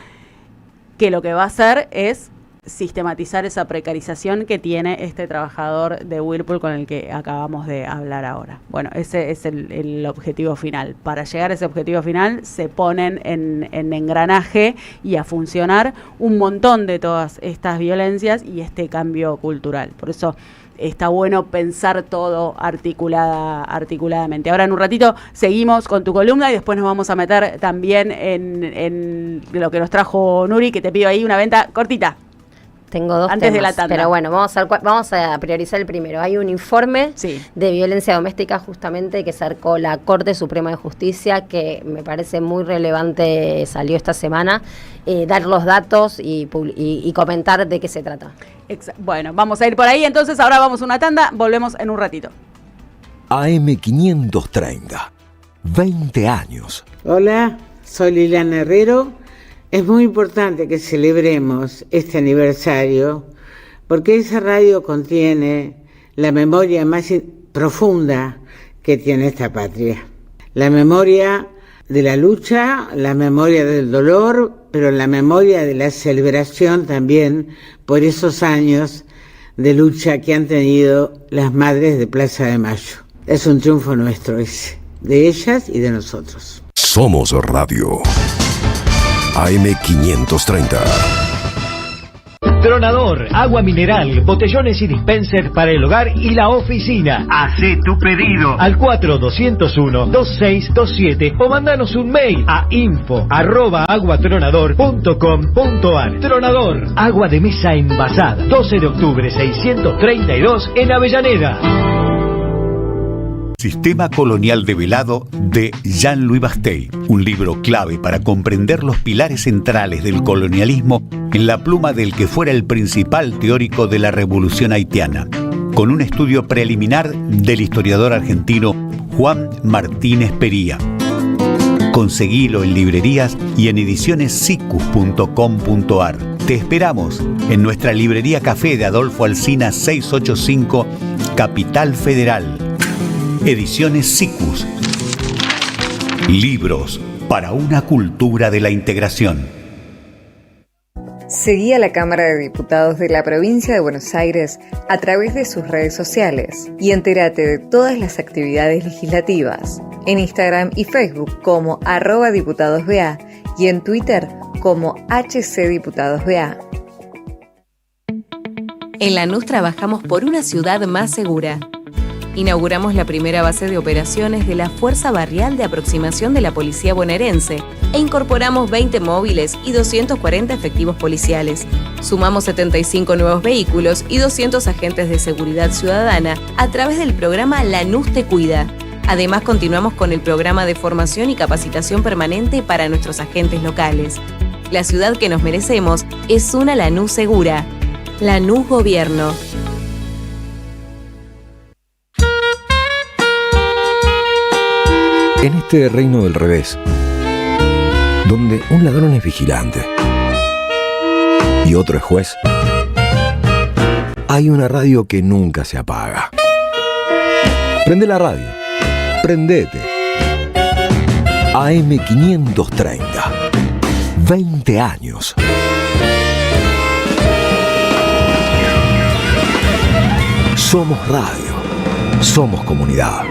[SPEAKER 1] que lo que va a hacer es sistematizar esa precarización que tiene este trabajador de Whirlpool con el que acabamos de hablar ahora. Bueno, ese es el objetivo final. Para llegar a ese objetivo final se ponen en engranaje y a funcionar un montón de todas estas violencias y este cambio cultural. Por eso está bueno pensar todo articuladamente. Ahora en un ratito seguimos con tu columna y después nos vamos a meter también en lo que nos trajo Nuri, que te pido ahí una venta cortita.
[SPEAKER 4] Tengo dos
[SPEAKER 1] antes
[SPEAKER 4] temas,
[SPEAKER 1] de la tanda.
[SPEAKER 4] Pero bueno, vamos a priorizar el primero. Hay un informe de violencia doméstica justamente que sacó la Corte Suprema de Justicia, que me parece muy relevante, salió esta semana, dar los datos y comentar de qué se trata.
[SPEAKER 1] Bueno, vamos a ir por ahí, entonces ahora vamos a una tanda, volvemos en un ratito.
[SPEAKER 7] AM530, 20 años.
[SPEAKER 8] Hola, soy Liliana Herrero. Es muy importante que celebremos este aniversario porque esa radio contiene la memoria más profunda que tiene esta patria. La memoria de la lucha, la memoria del dolor, pero la memoria de la celebración también por esos años de lucha que han tenido las madres de Plaza de Mayo. Es un triunfo nuestro ese, de ellas y de nosotros.
[SPEAKER 7] Somos Radio AM530.
[SPEAKER 9] Tronador, agua mineral, botellones y dispensers para el hogar y la oficina. Hacé tu pedido al 4201-2627 o mandanos un mail a info@aguatronador.com.ar. Tronador, agua de mesa envasada. 12 de octubre 632 en Avellaneda.
[SPEAKER 10] Sistema colonial develado de Jean-Louis Bastey, un libro clave para comprender los pilares centrales del colonialismo en la pluma del que fuera el principal teórico de la Revolución haitiana, con un estudio preliminar del historiador argentino Juan Martínez Pería. Conseguilo en librerías y en edicionessicus.com.ar. Te esperamos en nuestra librería Café de Adolfo Alsina 685, Capital Federal. Ediciones Sicus. Libros para una cultura de la integración.
[SPEAKER 11] Seguí a la Cámara de Diputados de la Provincia de Buenos Aires a través de sus redes sociales y entérate de todas las actividades legislativas en Instagram y Facebook como @diputadosBA y en Twitter como HCDiputadosBA.
[SPEAKER 12] En Lanús trabajamos por una ciudad más segura. Inauguramos la primera base de operaciones de la Fuerza Barrial de Aproximación de la Policía Bonaerense e incorporamos 20 móviles y 240 efectivos policiales. Sumamos 75 nuevos vehículos y 200 agentes de seguridad ciudadana a través del programa Lanús Te Cuida. Además, continuamos con el programa de formación y capacitación permanente para nuestros agentes locales. La ciudad que nos merecemos es una Lanús segura. Lanús Gobierno.
[SPEAKER 7] En este reino del revés, donde un ladrón es vigilante y otro es juez, hay una radio que nunca se apaga. Prende la radio, prendete. AM530, 20 años. Somos radio, somos comunidad.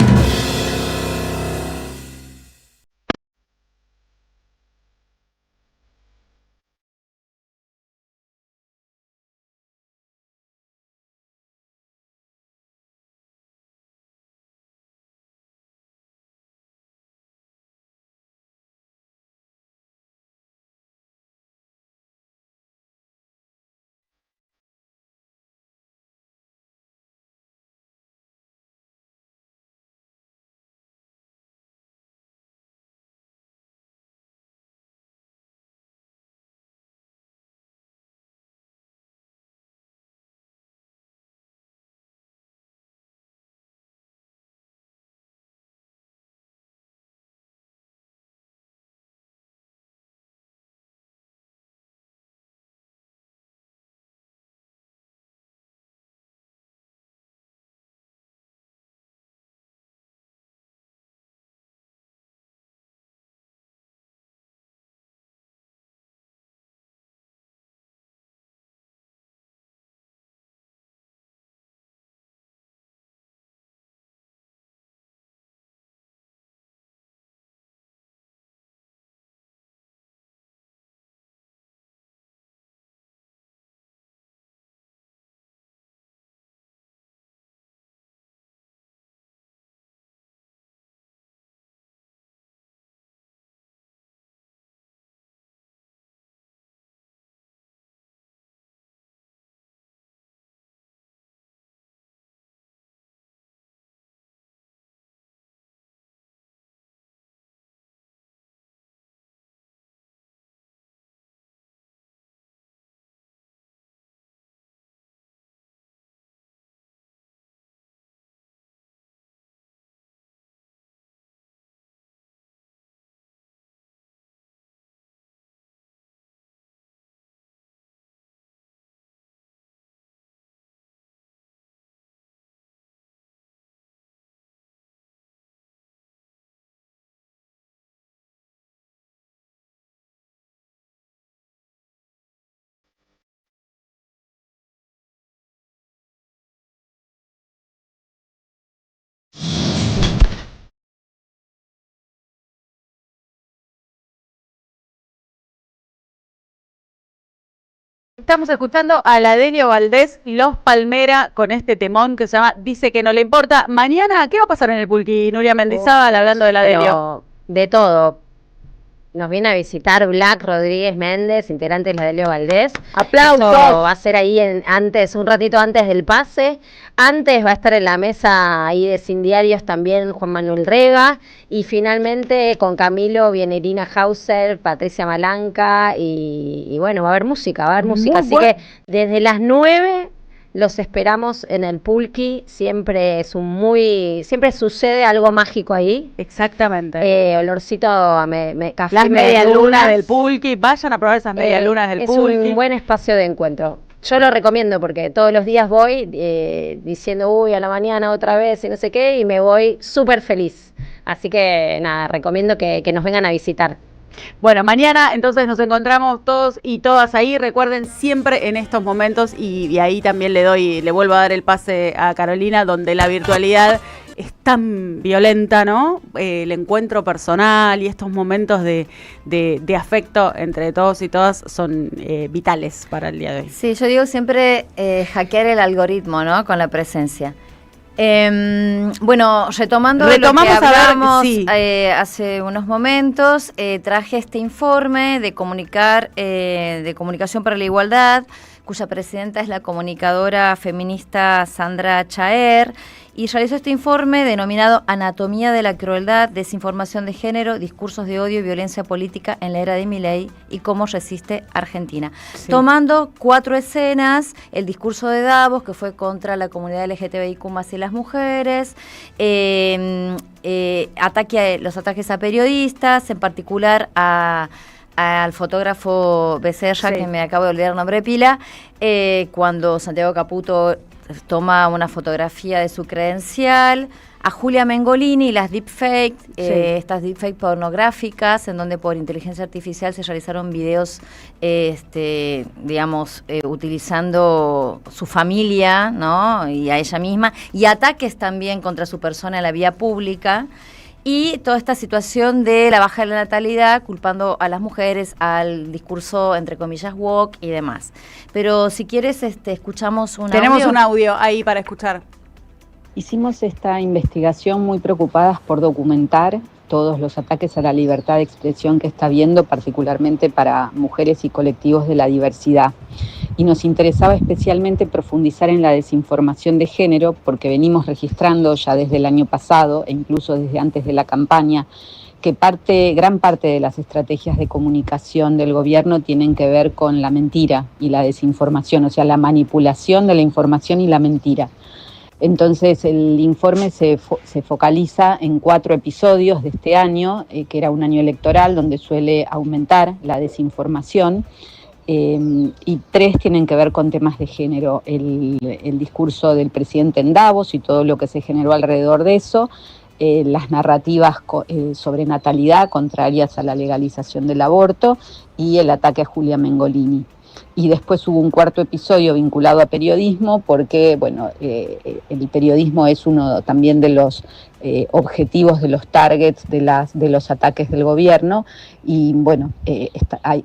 [SPEAKER 1] Estamos escuchando a la Denio Valdés, Los Palmera, con este temón que se llama Dice que no le importa. Mañana, ¿qué va a pasar en el Pulqui, Nuria Mendizábal, hablando de la Denio?
[SPEAKER 4] De todo. Nos viene a visitar Black Rodríguez Méndez, integrante de la de Leo Valdés.
[SPEAKER 1] ¡Aplausos!
[SPEAKER 4] Esto va a ser ahí un ratito antes del pase. Antes va a estar en la mesa ahí de Sin Diarios también Juan Manuel Rega. Y finalmente con Camilo viene Irina Hauser, Patricia Malanca y bueno, va a haber música. Así que desde las 9... los esperamos en el Pulqui, siempre sucede algo mágico ahí.
[SPEAKER 1] Exactamente.
[SPEAKER 4] Olorcito café.
[SPEAKER 1] Las medialunas del Pulqui, vayan a probar esas medialunas del Pulqui.
[SPEAKER 4] Es un buen espacio de encuentro. Yo lo recomiendo porque todos los días voy diciendo, uy, a la mañana otra vez y no sé qué, y me voy súper feliz. Así que nada, recomiendo que nos vengan a visitar.
[SPEAKER 1] Bueno, mañana entonces nos encontramos todos y todas ahí. Recuerden siempre en estos momentos, y ahí también le vuelvo a dar el pase a Carolina, donde la virtualidad es tan violenta, ¿no? El encuentro personal y estos momentos de afecto entre todos y todas son vitales para el día de hoy.
[SPEAKER 2] Sí, yo digo siempre hackear el algoritmo, ¿no? Con la presencia. Bueno, retomando lo que hablamos hace unos momentos, traje este informe de Comunicación para la Igualdad, cuya presidenta es la comunicadora feminista Sandra Chaer, y realizó este informe denominado Anatomía de la Crueldad, Desinformación de Género, Discursos de Odio y Violencia Política en la Era de Milei y Cómo Resiste Argentina. Sí. Tomando 4 escenas: el discurso de Davos, que fue contra la comunidad LGTBIQ+ y las mujeres, los ataques a periodistas, en particular al fotógrafo Becerra, que me acabo de olvidar el nombre de pila, cuando Santiago Caputo toma una fotografía de su credencial, a Julia Mengolini y las deepfakes, estas deepfakes pornográficas, en donde por inteligencia artificial se realizaron videos, utilizando su familia, ¿no? Y a ella misma, y ataques también contra su persona en la vía pública. Y toda esta situación de la baja de la natalidad, culpando a las mujeres, al discurso, entre comillas, woke y demás. Pero si quieres, escuchamos un audio.
[SPEAKER 1] Tenemos un audio ahí para escuchar.
[SPEAKER 13] Hicimos esta investigación muy preocupadas por documentar todos los ataques a la libertad de expresión que está habiendo, particularmente para mujeres y colectivos de la diversidad. Y nos interesaba especialmente profundizar en la desinformación de género, porque venimos registrando ya desde el año pasado, e incluso desde antes de la campaña, que gran parte de las estrategias de comunicación del gobierno tienen que ver con la mentira y la desinformación, o sea, la manipulación de la información y la mentira. Entonces el informe se focaliza en 4 episodios de este año, que era un año electoral donde suele aumentar la desinformación, y 3 tienen que ver con temas de género: el discurso del presidente en Davos y todo lo que se generó alrededor de eso, las narrativas sobre natalidad contrarias a la legalización del aborto y el ataque a Julia Mengolini. Y después hubo un 4º episodio vinculado a periodismo, porque el periodismo es uno también de los objetivos, de los targets de los ataques del gobierno, y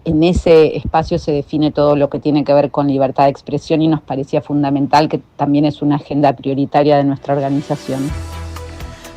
[SPEAKER 13] en ese espacio se define todo lo que tiene que ver con libertad de expresión, y nos parecía fundamental, que también es una agenda prioritaria de nuestra organización.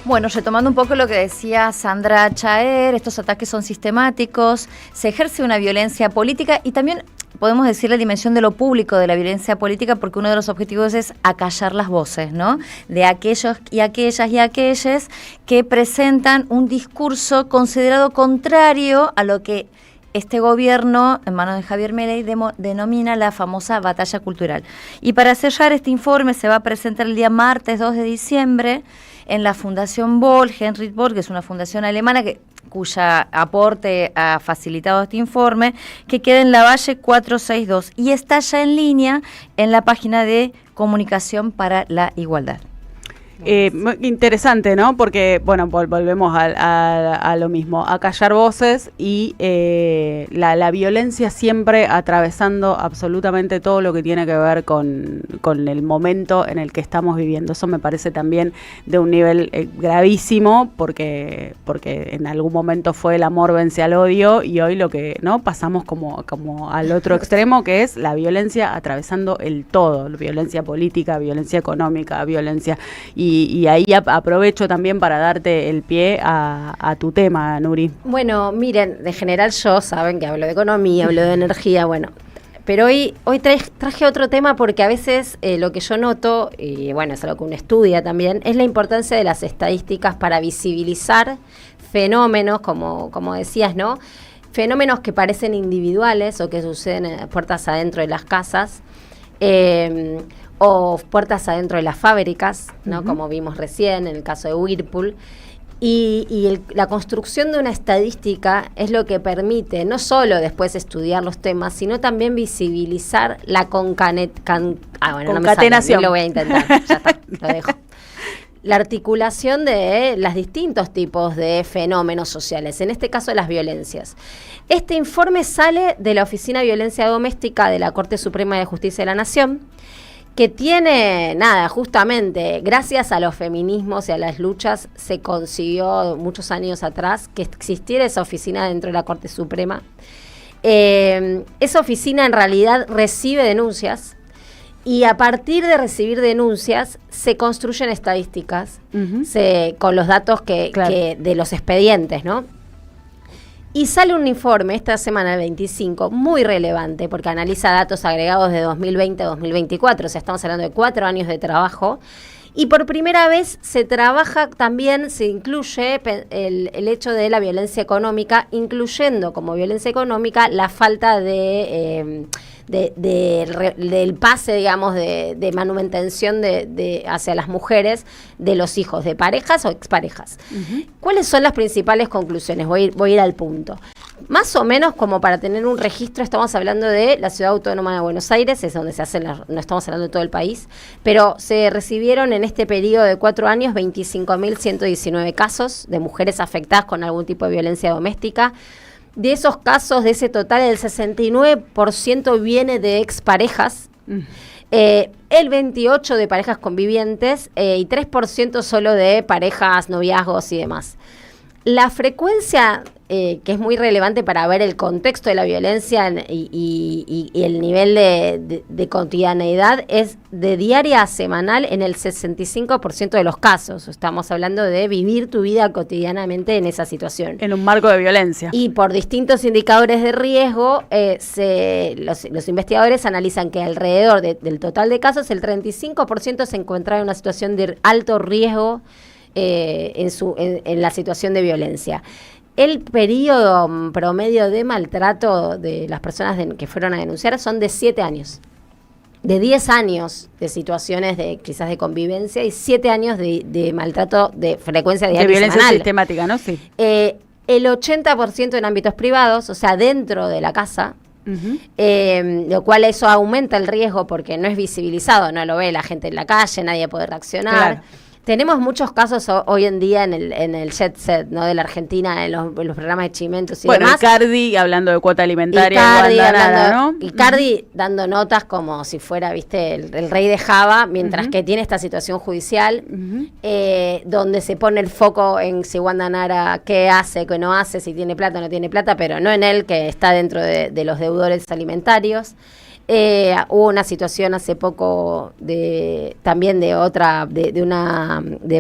[SPEAKER 2] Bueno, retomando un poco lo que decía Sandra Chaer, estos ataques son sistemáticos, se ejerce una violencia política, y también podemos decir la dimensión de lo público de la violencia política, porque uno de los objetivos es acallar las voces, ¿no? De aquellos y aquellas y aquellas que presentan un discurso considerado contrario a lo que este gobierno, en manos de Javier Milei, denomina la famosa batalla cultural. Y para cerrar, este informe se va a presentar el día martes 2 de diciembre en la Fundación Boll, Heinrich Boll, que es una fundación alemana cuya aporte ha facilitado este informe, que queda en Lavalle 462, y está ya en línea en la página de Comunicación para la Igualdad.
[SPEAKER 1] Interesante, ¿no? Porque, bueno, volvemos a lo mismo, a callar voces y la violencia siempre atravesando absolutamente todo lo que tiene que ver con el momento en el que estamos viviendo. Eso me parece también de un nivel gravísimo, porque en algún momento fue el amor vence al odio, y hoy lo que no pasamos como al otro extremo, que es la violencia atravesando el todo, violencia política, violencia económica, violencia, y y ahí aprovecho también para darte el pie a tu tema, Nuri.
[SPEAKER 4] Bueno, miren, de general yo saben que hablo de economía, hablo de energía, bueno, pero hoy traje otro tema porque a veces lo que yo noto, y bueno, es algo que uno estudia también, es la importancia de las estadísticas para visibilizar fenómenos, como decías, ¿no? Fenómenos que parecen individuales o que suceden puertas adentro de las casas, o puertas adentro de las fábricas, ¿no? Como vimos recién en el caso de Whirlpool. Y la construcción de una estadística es lo que permite no solo después estudiar los temas, sino también visibilizar la concatenación. No lo voy a intentar, ya está, lo dejo. La articulación de los distintos tipos de fenómenos sociales, en este caso las violencias. Este informe sale de la Oficina de Violencia Doméstica de la Corte Suprema de Justicia de la Nación, que tiene, justamente, gracias a los feminismos y a las luchas, se consiguió muchos años atrás que existiera esa oficina dentro de la Corte Suprema. Esa oficina en realidad recibe denuncias y a partir de recibir denuncias se construyen estadísticas con los datos que de los expedientes, ¿no? Y sale un informe esta semana, el 25, muy relevante, porque analiza datos agregados de 2020 a 2024, o sea, estamos hablando de 4 años de trabajo, y por primera vez se trabaja también, se incluye el hecho de la violencia económica, incluyendo como violencia económica la falta del pase, digamos, de manutención hacia las mujeres de los hijos de parejas o exparejas. ¿Cuáles son las principales conclusiones? Voy a ir al punto. Más o menos, como para tener un registro, estamos hablando de la Ciudad Autónoma de Buenos Aires, es donde se hacen no estamos hablando de todo el país, pero se recibieron en este periodo de 4 años 25.119 casos de mujeres afectadas con algún tipo de violencia doméstica. De esos casos, de ese total, el 69% viene de exparejas, el 28% de parejas convivientes y 3% solo de parejas, noviazgos y demás. La frecuencia, que es muy relevante para ver el contexto de la violencia y el nivel de cotidianeidad, es de diaria a semanal en el 65% de los casos. Estamos hablando de vivir tu vida cotidianamente en esa situación.
[SPEAKER 1] En un marco de violencia. Y
[SPEAKER 4] por distintos indicadores de riesgo, los investigadores analizan que alrededor del total de casos, el 35% se encuentra en una situación de alto riesgo en la situación de violencia. El periodo promedio de maltrato de las personas que fueron a denunciar son de 7 años. De 10 años de situaciones quizás de convivencia y 7 años de maltrato de frecuencia diaria.
[SPEAKER 1] De violencia sistemática, ¿no? Sí.
[SPEAKER 4] El 80% en ámbitos privados, o sea, dentro de la casa. Lo cual eso aumenta el riesgo porque no es visibilizado, no lo ve la gente en la calle, nadie puede reaccionar. Claro. Tenemos muchos casos hoy en día en el jet set, ¿no? De la Argentina, en los programas de Chimentos y demás.
[SPEAKER 1] Bueno, Icardi hablando de cuota alimentaria.
[SPEAKER 4] Icardi dando notas como si fuera, viste, el rey de Java, mientras que tiene esta situación judicial, donde se pone el foco en si Wanda Nara qué hace, qué no hace, si tiene plata o no tiene plata, pero no en él, que está dentro de los deudores alimentarios. Hubo una situación hace poco también de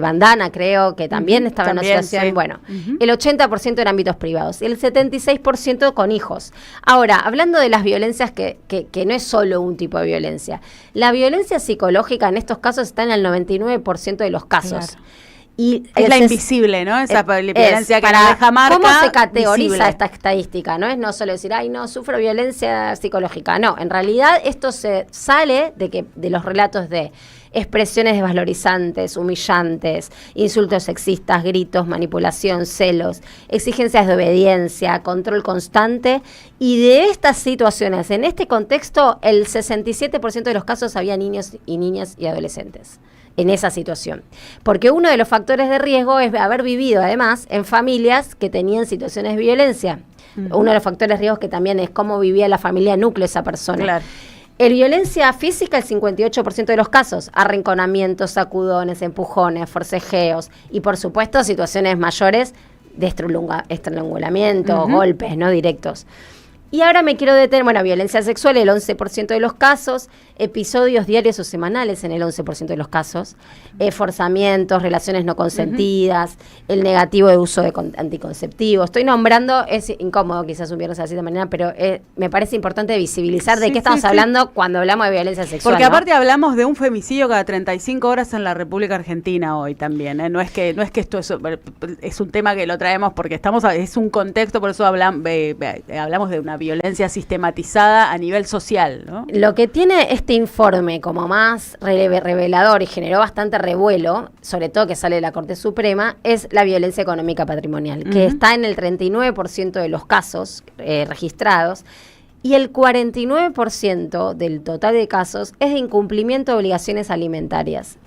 [SPEAKER 4] Bandana, creo, que también estaba en una situación, bueno, el 80% en ámbitos privados y el 76% con hijos. Ahora, hablando de las violencias que no es solo un tipo de violencia, la violencia psicológica en estos casos está en el 99% de los casos. Claro. Y
[SPEAKER 1] es la invisible, ¿no? Esa violencia que no deja marca.
[SPEAKER 4] ¿Cómo se categoriza esta estadística? No es no solo decir, ay, no, sufro violencia psicológica. No, en realidad esto se sale de los relatos de expresiones desvalorizantes, humillantes, insultos sexistas, gritos, manipulación, celos, exigencias de obediencia, control constante. Y de estas situaciones, en este contexto, el 67% de los casos había niños y niñas y adolescentes en esa situación. Porque uno de los factores de riesgo es haber vivido, además, en familias que tenían situaciones de violencia. Uno de los factores de riesgo que también es cómo vivía la familia núcleo esa persona. Claro. En violencia física, el 58% de los casos, arrinconamientos, sacudones, empujones, forcejeos y, por supuesto, situaciones mayores de estrangulamiento, golpes, ¿no? Directos. Y ahora me quiero detener, violencia sexual, el 11% de los casos, episodios diarios o semanales en el 11% de los casos, forzamientos, relaciones no consentidas, el negativo de uso de anticonceptivos. Estoy nombrando, es incómodo quizás un viernes así de mañana, pero me parece importante visibilizar de qué estamos hablando cuando hablamos de violencia sexual.
[SPEAKER 1] Porque aparte hablamos de un femicidio cada 35 horas en la República Argentina hoy también. No es que esto es un tema que lo traemos porque es un contexto, por eso hablamos de una violencia sistematizada a nivel social, ¿no?
[SPEAKER 4] Lo que tiene este informe como más revelador y generó bastante revuelo, sobre todo que sale de la Corte Suprema, es la violencia económica patrimonial, que está en el 39% de los casos registrados, y el 49% del total de casos es de incumplimiento de obligaciones alimentarias.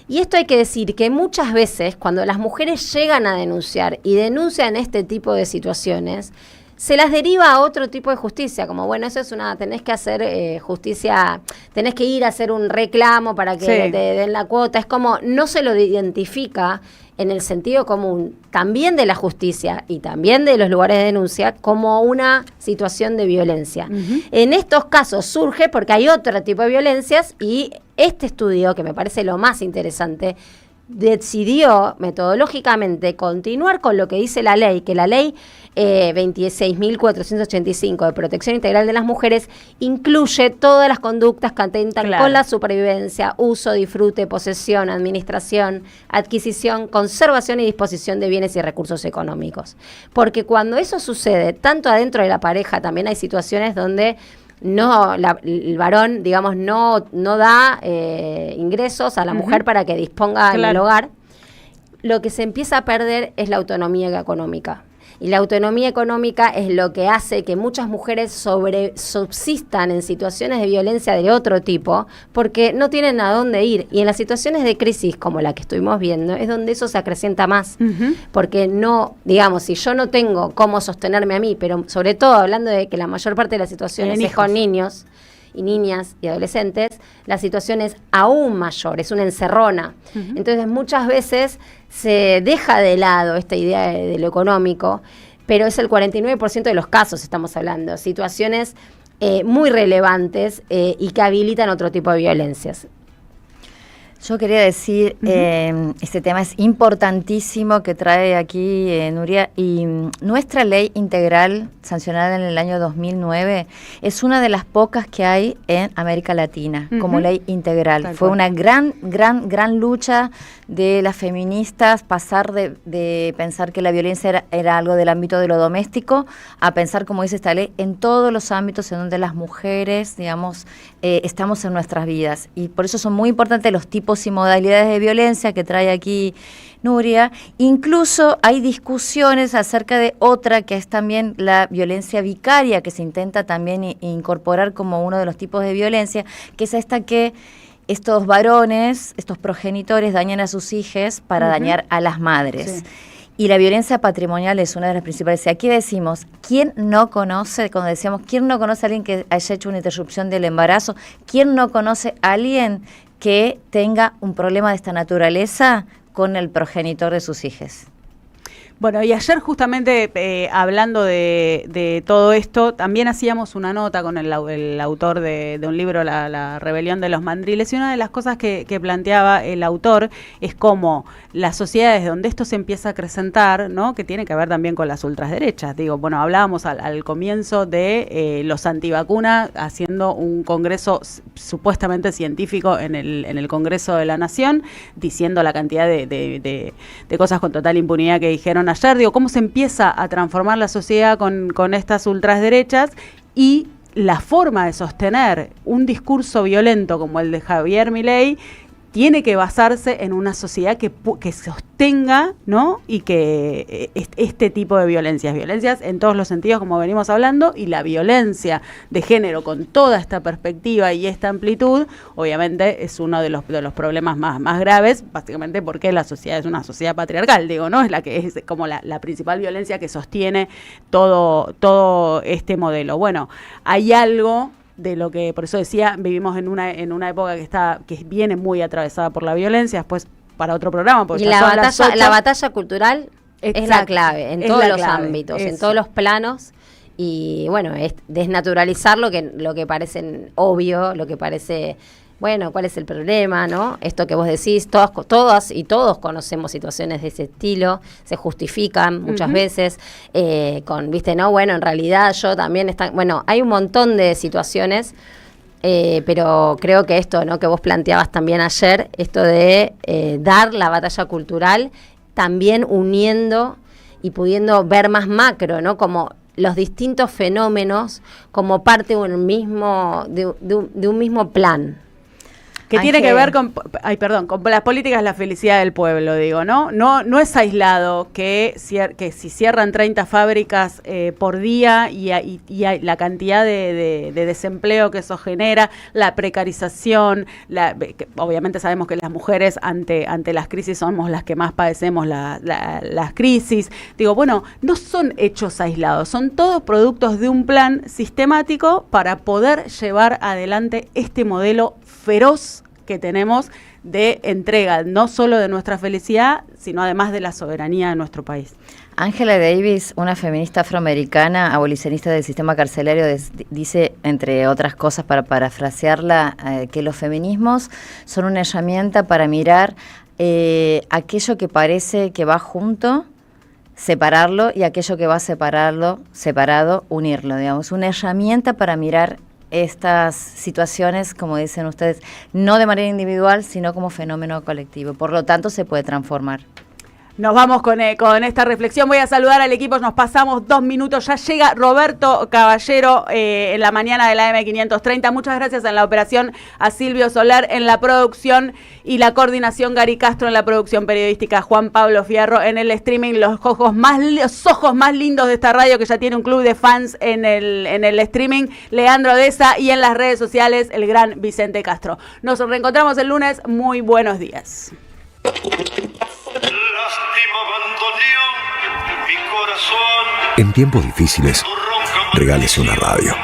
[SPEAKER 4] Y esto hay que decir que muchas veces cuando las mujeres llegan a denunciar y denuncian este tipo de situaciones, se las deriva a otro tipo de justicia, como eso es tenés que hacer justicia, tenés que ir a hacer un reclamo para que te den la cuota, es como no se lo identifica en el sentido común, también de la justicia y también de los lugares de denuncia, como una situación de violencia. En estos casos surge porque hay otro tipo de violencias y este estudio, que me parece lo más interesante, decidió metodológicamente continuar con lo que dice la ley, que la ley 26.485 de protección integral de las mujeres incluye todas las conductas que atentan con la supervivencia, uso, disfrute, posesión, administración, adquisición, conservación y disposición de bienes y recursos económicos. Porque cuando eso sucede, tanto adentro de la pareja, también hay situaciones donde el varón, digamos, no da ingresos a la mujer para que disponga en el hogar, lo que se empieza a perder es la autonomía económica. Y la autonomía económica es lo que hace que muchas mujeres subsistan en situaciones de violencia de otro tipo porque no tienen a dónde ir. Y en las situaciones de crisis como la que estuvimos viendo es donde eso se acrecienta más. Porque si yo no tengo cómo sostenerme a mí, pero sobre todo hablando de que la mayor parte de las situaciones es con niños y niñas y adolescentes, la situación es aún mayor, es una encerrona. Entonces muchas veces se deja de lado esta idea de lo económico, pero es el 49% de los casos, estamos hablando, situaciones muy relevantes y que habilitan otro tipo de violencias.
[SPEAKER 2] Yo quería decir, este tema es importantísimo que trae aquí Nuria, y nuestra ley integral sancionada en el año 2009 es una de las pocas que hay en América Latina como ley integral. Fue una gran lucha de las feministas pasar de pensar que la violencia era algo del ámbito de lo doméstico a pensar, como dice esta ley, en todos los ámbitos en donde las mujeres, digamos, estamos en nuestras vidas. Y por eso son muy importantes los tipos y modalidades de violencia que trae aquí Nuria. Incluso hay discusiones acerca de otra que es también la violencia vicaria, que se intenta también incorporar como uno de los tipos de violencia, que es esta que estos varones, estos progenitores dañan a sus hijos para dañar a las madres. Y la violencia patrimonial es una de las principales. Y aquí decimos, ¿quién no conoce, cuando decíamos, quién no conoce a alguien que haya hecho una interrupción del embarazo? ¿Quién no conoce a alguien que tenga un problema de esta naturaleza con el progenitor de sus hijos?
[SPEAKER 1] Bueno, y ayer justamente hablando de todo esto, también hacíamos una nota con el autor de un libro, la rebelión de los mandriles, y una de las cosas que planteaba el autor es cómo las sociedades donde esto se empieza a acrecentar, ¿no?, que tiene que ver también con las ultraderechas. Hablábamos al comienzo de los antivacunas haciendo un congreso supuestamente científico en el Congreso de la Nación, diciendo la cantidad de cosas con total impunidad que dijeron ayer. Cómo se empieza a transformar la sociedad con estas ultraderechas, y la forma de sostener un discurso violento como el de Javier Milei tiene que basarse en una sociedad que sostenga, ¿no?, y que este tipo de violencias en todos los sentidos, como venimos hablando, y la violencia de género con toda esta perspectiva y esta amplitud, obviamente es uno de los problemas más graves, básicamente porque la sociedad es una sociedad patriarcal, ¿no? Es la que es como la principal violencia que sostiene todo este modelo. Bueno, hay algo de lo que, por eso decía, vivimos en una época que viene muy atravesada por la violencia. Después para otro programa, porque
[SPEAKER 4] y la batalla cultural es la clave en todos los ámbitos, en todos los planos, y bueno, es desnaturalizar lo que parece obvio, lo que parece, bueno, ¿cuál es el problema, no? Esto que vos decís, todas y todos conocemos situaciones de ese estilo, se justifican muchas veces, viste, no, bueno, en realidad yo también bueno, hay un montón de situaciones, pero creo que esto, ¿no?, que vos planteabas también ayer, esto de dar la batalla cultural, también uniendo y pudiendo ver más macro, ¿no?, como los distintos fenómenos como parte de un mismo plan.
[SPEAKER 1] Que tiene que ver con las políticas de la felicidad del pueblo, digo, ¿no? No es aislado que si cierran 30 fábricas por día y la cantidad de desempleo que eso genera, la precarización, obviamente sabemos que las mujeres ante las crisis somos las que más padecemos las crisis. Digo, bueno, no son hechos aislados, son todos productos de un plan sistemático para poder llevar adelante este modelo feroz que tenemos de entrega, no solo de nuestra felicidad, sino además de la soberanía de nuestro país.
[SPEAKER 2] Angela Davis, una feminista afroamericana, abolicionista del sistema carcelario, dice, entre otras cosas, para parafrasearla, que los feminismos son una herramienta para mirar aquello que parece que va junto, separarlo, y aquello que va separado, unirlo, digamos, una herramienta para mirar estas situaciones, como dicen ustedes, no de manera individual, sino como fenómeno colectivo. Por lo tanto, se puede transformar.
[SPEAKER 1] Nos vamos con esta reflexión. Voy a saludar al equipo, nos pasamos 2 minutos. Ya llega Roberto Caballero en la mañana de la M530. Muchas gracias en la operación a Silvio Soler, en la producción y la coordinación Gary Castro, en la producción periodística Juan Pablo Fierro, en el streaming los ojos más lindos de esta radio, que ya tiene un club de fans en el streaming, Leandro Deza, y en las redes sociales el gran Vicente Castro. Nos reencontramos el lunes. Muy buenos días.
[SPEAKER 7] En tiempos difíciles, regálese una radio.